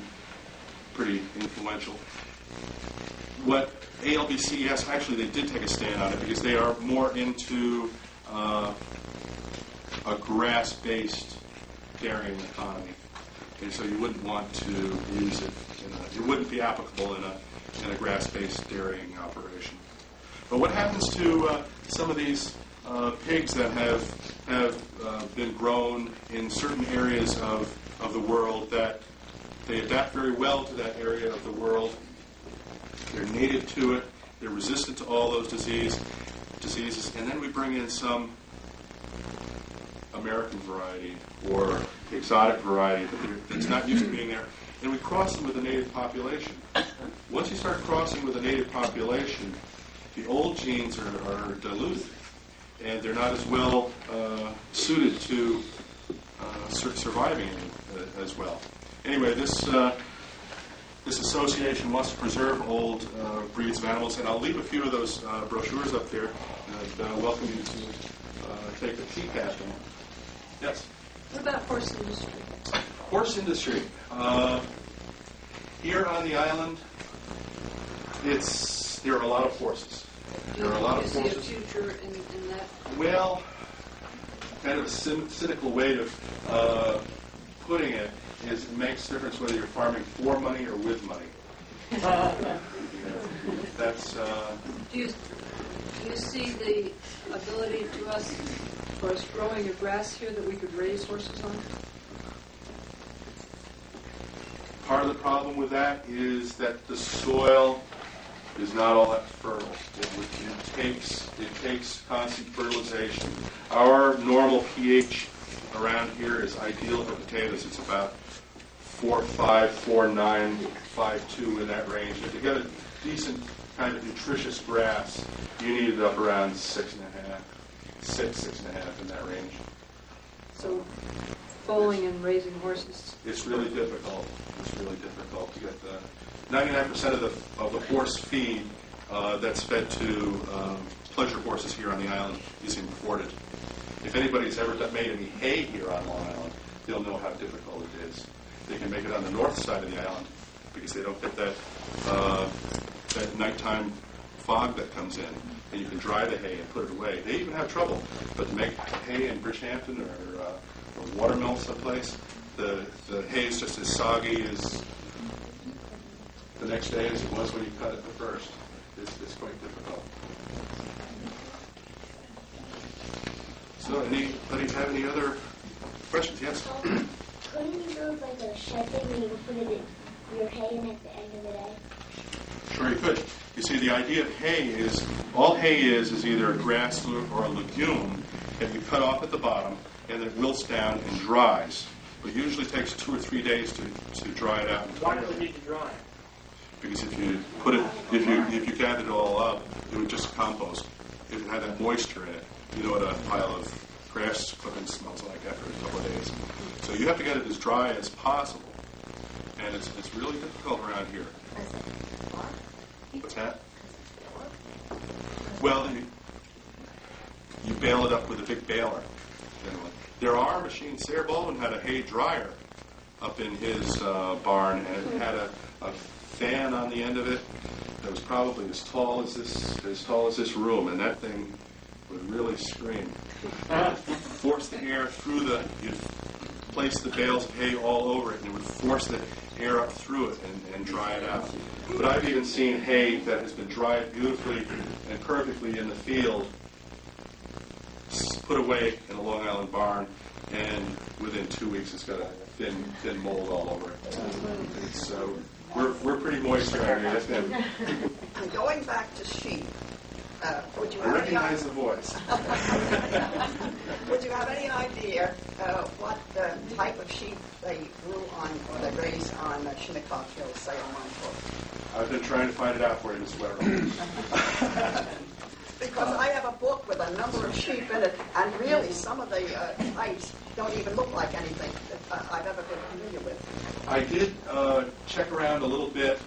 pretty influential. What ALBCS, actually they did take a stand on it because they are more into a grass-based dairying economy. Okay, so you wouldn't want to use it it wouldn't be applicable in a grass-based dairying operation. But what happens to some of these pigs that have been grown in certain areas of the world that they adapt very well to that area of the world? They're native to it. They're resistant to all those diseases, and then we bring in some American variety or exotic variety that's not used to being there, and we cross them with the native population. Once you start crossing with the native population, the old genes are diluted, and they're not as well suited to surviving as well. Anyway, this association wants to preserve old breeds of animals, and I'll leave a few of those brochures up there, and welcome you to take a peek at them. Yes? What about horse industry? Horse industry. Here on the island, there are a lot of horses. There are a lot of horses. Do you see a future in that? Well, kind of a cynical way of putting it is it makes a difference whether you're farming for money or with money. That's. Do you see the ability for us growing a grass here that we could raise horses on? Part of the problem with that is that the soil is not all that fertile. It takes constant fertilization. Our normal pH around here is ideal for potatoes. It's about 4.5, 4.9, 5.2 in that range. If you get a decent kind of nutritious grass, you need it up around 6.5 in that range. So foaling and raising horses. It's really difficult. It's really difficult to get the 99% of the horse feed that's fed to pleasure horses here on the island is imported. If anybody's ever made any hay here on Long Island, they'll know how difficult it is. They can make it on the north side of the island because they don't get that nighttime fog that comes in, and you can dry the hay and put it away. They even have trouble, but to make hay in Bridgehampton or Watermill someplace, the hay is just as soggy as the next day as it was when you cut it the first. It's quite difficult. So, anybody have any other questions? Yes? Couldn't you build like a shed thing where you would put your hay in at the end of the day? Sure you could. You see, the idea of hay is, all hay is either a grass or a legume that you cut off at the bottom and then it wilts down and dries. But it usually takes 2 or 3 days to dry it out. Why do we need to dry? Because if you put it, if you gathered it all up, it would just compost. If it had that moisture in it, you know what a pile of grass clippings smells like after a couple of days. So you have to get it as dry as possible, and it's really difficult around here. What's that? Well, you bale it up with a big baler. Generally, there are machines. Sarah Baldwin had a hay dryer up in his barn, and it had a fan on the end of it that was probably as tall as this room, and that thing would really scream. Force the air through you'd place the bales of hay all over it, and it would force the air up through it and dry it out. But I've even seen hay that has been dried beautifully and perfectly in the field, put away in a Long Island barn, and within 2 weeks it's got a thin mold all over it. It's, we're pretty moist around here. Yes, ma'am. Going back to sheep, would you I have recognize the voice. Would you have any idea what type of sheep they grew on or they raised on Shinnecock Hill, say on Montauk? I've been trying to find it out for you, Ms. Weber. Because I have a book with a number of sheep in it, and really some of the types don't even look like anything that I've ever been familiar with. I did check around a little bit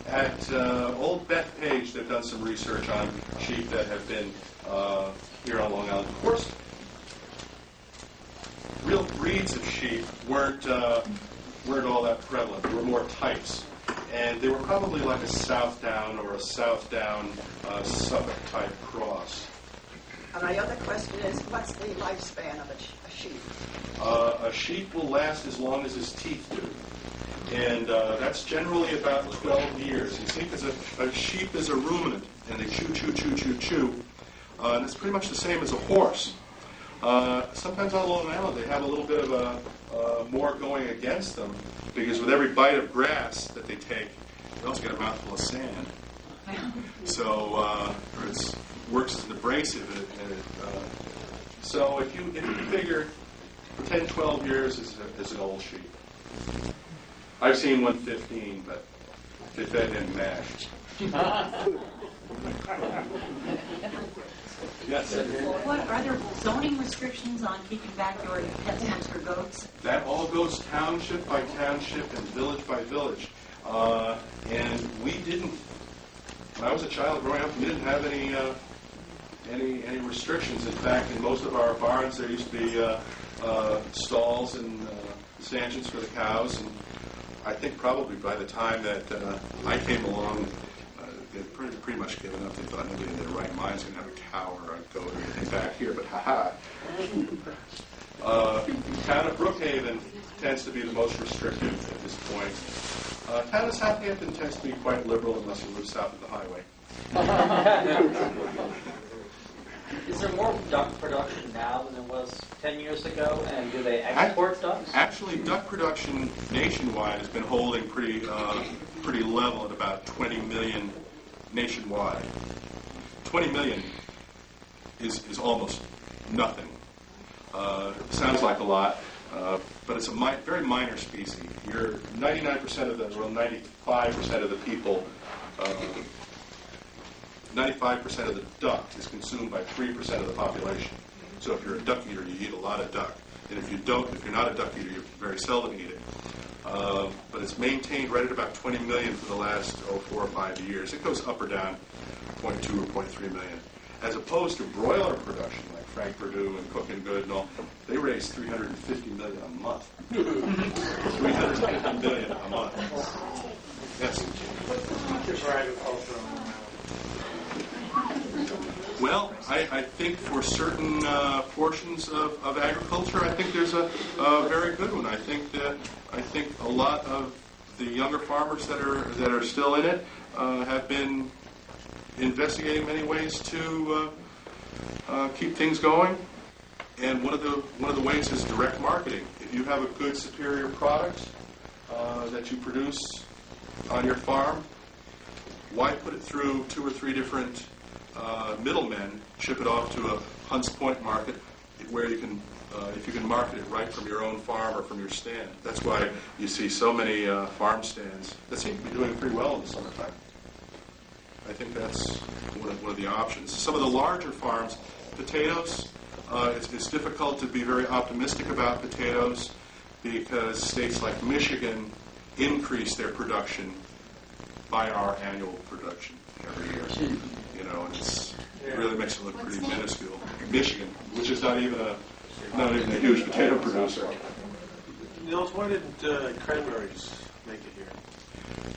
at Old Bethpage. They've done some research on sheep that have been here on Long Island. Of course, real breeds of sheep weren't all that prevalent. There were more types. And they were probably like a Southdown or a Southdown Suffolk type cross. And my other question is, what's the lifespan of a sheep? A sheep will last as long as his teeth do. And that's generally about 12 years. You see, because a sheep is a ruminant, and they chew. And it's pretty much the same as a horse. Sometimes on Long Island they have a little bit of more going against them, because with every bite of grass that they take, they also get a mouthful of sand. So it works as an abrasive. So if you figure 10, 12 years is an old sheep. I've seen one 15, but they fed him mashed. Yes. What are there zoning restrictions on keeping backyard pets, hamster, goats? That all goes township by township and village by village. And we didn't. When I was a child growing up, we didn't have any restrictions. In fact, in most of our barns, there used to be stalls and stanchions for the cows. And I think probably by the time that I came along, they'd pretty much given up. They thought nobody in their right mind is going to have a cow or a goat or anything back here, but haha. Town of Brookhaven tends to be the most restrictive at this point. Town of Southampton tends to be quite liberal unless you live south of the highway. Is there more duck production now than there was 10 years ago, and do they export ducks? Actually, duck production nationwide has been holding pretty level at about 20 million nationwide. 20 million is almost nothing. Sounds like a lot, but it's a very minor species. You're 99% of the, well, 95% of the people, 95% of the duck is consumed by 3% of the population. So if you're a duck eater, you eat a lot of duck. And if you're not a duck eater, you very seldom eat it. But it's maintained right at about 20 million for the last 4 or 5 years. It goes up or down 0.2 or 0.3 million. as opposed to broiler production like Frank Perdue and Cook and Good and all. They raise $350 million a month. $350 million a month. Yes. Well, I think for certain portions of agriculture, I think there's a very good one. I think a lot of the younger farmers that are still in it have been investigating many ways to keep things going. And one of the ways is direct marketing. If you have a good, superior product that you produce on your farm, why put it through 2 or 3 different middlemen, ship it off to a Hunts Point market where you can, if you can market it right from your own farm or from your stand. That's why you see so many farm stands that seem to be doing pretty well in the summertime. I think that's one of the options. Some of the larger farms, potatoes, it's difficult to be very optimistic about potatoes because states like Michigan increase their production by our annual production every year. You know, and it really makes it look pretty minuscule. Michigan, which is not even a huge potato producer. Nils, why didn't cranberries make it here?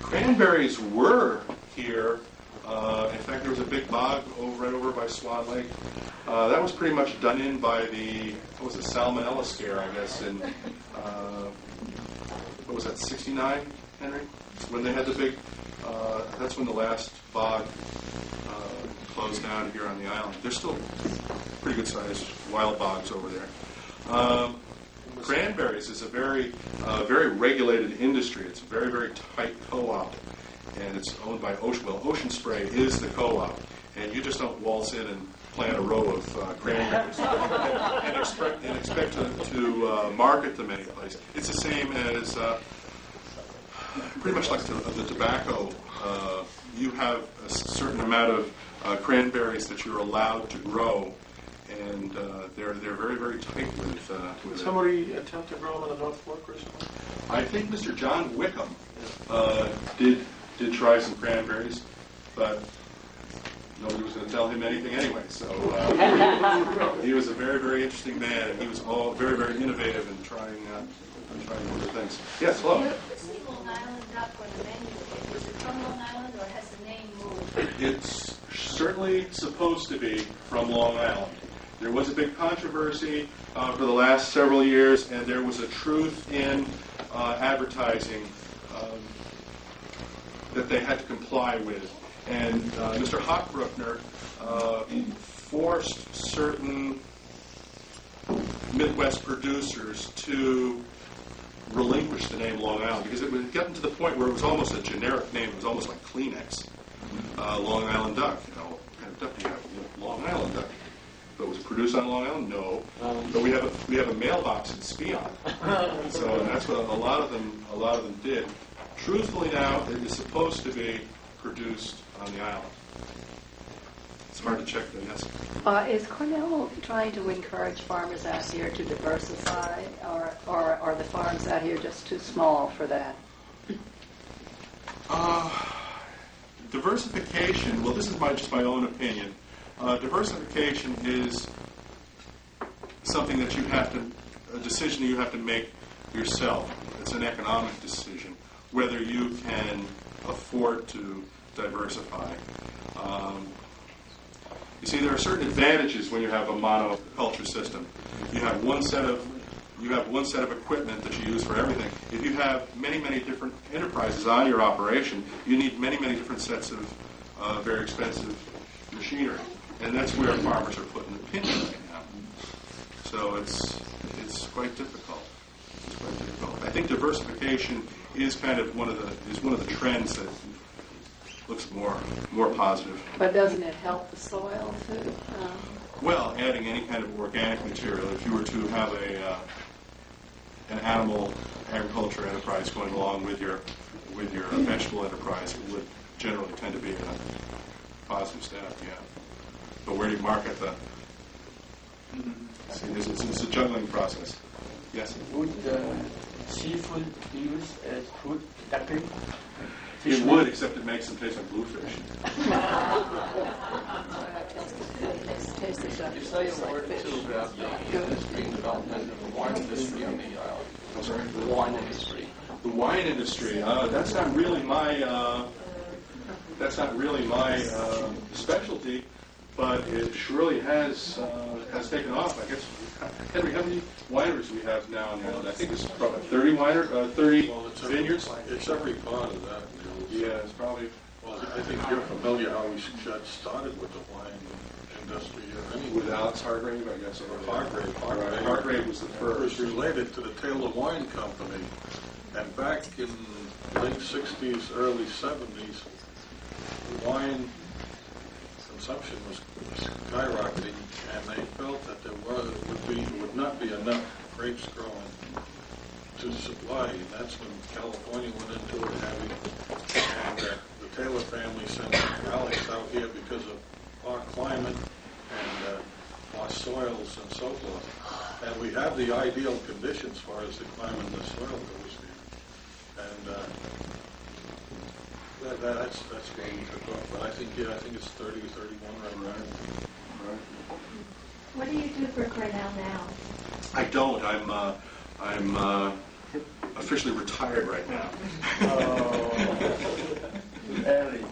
Cranberries were here. In fact, there was a big bog right over by Swan Lake. That was pretty much done in by the salmonella scare, I guess, in what was that, 69, Henry? When they had the big. That's when the last bog closed down here on the island. There's still pretty good-sized wild bogs over there. Cranberries is a very regulated industry. It's a very, very tight co-op, and it's owned by Ocean. Well, Ocean Spray is the co-op, and you just don't waltz in and plant a row of cranberries and expect to market them any place. It's the same as pretty much like the tobacco. You have a certain amount of cranberries that you're allowed to grow, and they're very, very tight with Did somebody attempt to grow them in the North Fork recently? I think Mr. John Wickham did try some cranberries, but nobody was going to tell him anything anyway. So he was a very, very interesting man, and he was all very, very innovative in trying other things. Yes, hello. The Long Island duck on the menu, is it from Long Island or has the name moved? It's certainly supposed to be from Long Island. There was a big controversy for the last several years, and there was a truth in advertising that they had to comply with. And Mr. Hochbruckner forced certain Midwest producers to relinquish the name Long Island because it was getting to the point where it was almost a generic name. It was almost like Kleenex. Long Island duck. You know, what kind of duck do you have? Long Island duck. But was it produced on Long Island? No. But we have a mailbox in Spion. So that's what a lot of them did. Truthfully, now it is supposed to be produced on the island. It's hard to check, but yes. Is Cornell trying to encourage farmers out here to diversify, or are the farms out here just too small for that? Diversification, well, this is just my own opinion. Diversification is something that a decision that you have to make yourself. It's an economic decision, whether you can afford to diversify. You see, there are certain advantages when you have a monoculture system. You have one set of equipment that you use for everything. If you have many, many different enterprises on your operation, you need many, many different sets of very expensive machinery. And that's where farmers are put in the pinch right now. So it's quite difficult. It's quite difficult. I think diversification is kind of one of the trends that looks more positive. But doesn't it help the soil too? Well, adding any kind of organic material, if you were to have an animal agriculture enterprise going along with your vegetable enterprise, it would generally tend to be a positive step, yeah. But where do you market the? See, it's a juggling process. Yes. Would seafood used as food, dumping? It would, except it makes them taste like bluefish. You say a word or two about the industry and development of the wine industry on the island. I'm sorry? The wine industry. The wine industry, that's not really my specialty, but it surely has taken off. I guess, Henry, how many wineries do we have now on the island? I think it's probably 30 vineyards. It's every part of that. Yeah, it's probably. Well, I think you're familiar how we got started with the wine industry here anyway. With Alex Hargrave, I guess. Or Hargrave. Hargrave was the first. It was related to the Taylor Wine Company. And back in late 60s, early 70s, wine consumption was skyrocketing, and they felt that there would not be enough grapes growing to supply, and that's when California went into it heavy, and the Taylor family sent Alex out here because of our climate and our soils and so forth. And we have the ideal conditions as far as the climate and the soil goes here. And that's where we took off. But I think it's 30 or 31 right now. What do you do for Cornell now? I don't. I'm officially retired right now. Very.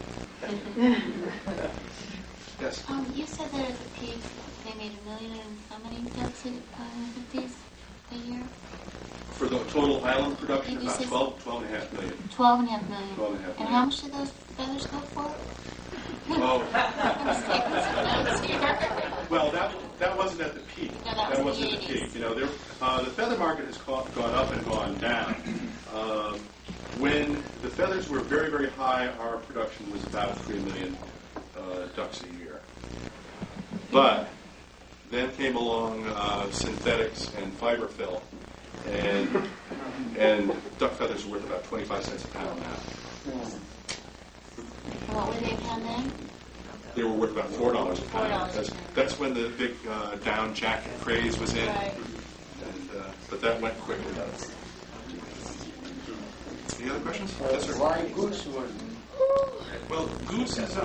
Yes. You said that at the peak they made $1 million and how many ducks in the 50s a year? For the total island production, You about said 12.5 million. 12.5 million. 12.5 million. And how much did those feathers go for? Oh. Well, that wasn't at the peak. No, that was wasn't in at the the 80s. peak. You know, the feather market has gone up and gone down. When the feathers were very, very high, our production was about 3 million ducks a year. But then came along synthetics and fiber fill, and duck feathers are worth about 25 cents a pound now. What were they a pound then? They were worth about $4 a pound. $4 a pound. That's when the big down jacket craze was in. Right. And, but that went quickly. Any other questions? Yes, sir. Why goose was? Well, goose is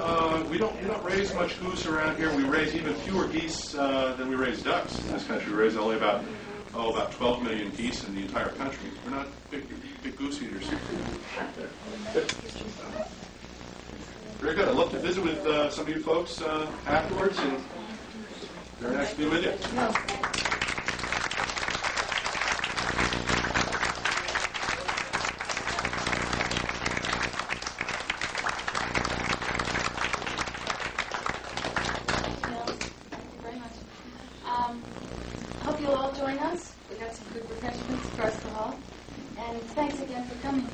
we don't raise much goose around here. We raise even fewer geese than we raise ducks in this country. We raise only about 12 million geese in the entire country. We're not big goose eaters. Very good. I'd love to visit with some of you folks afterwards, and very nice to be with you. Hope you'll all join us. We got some good refreshments across the hall. And thanks again for coming.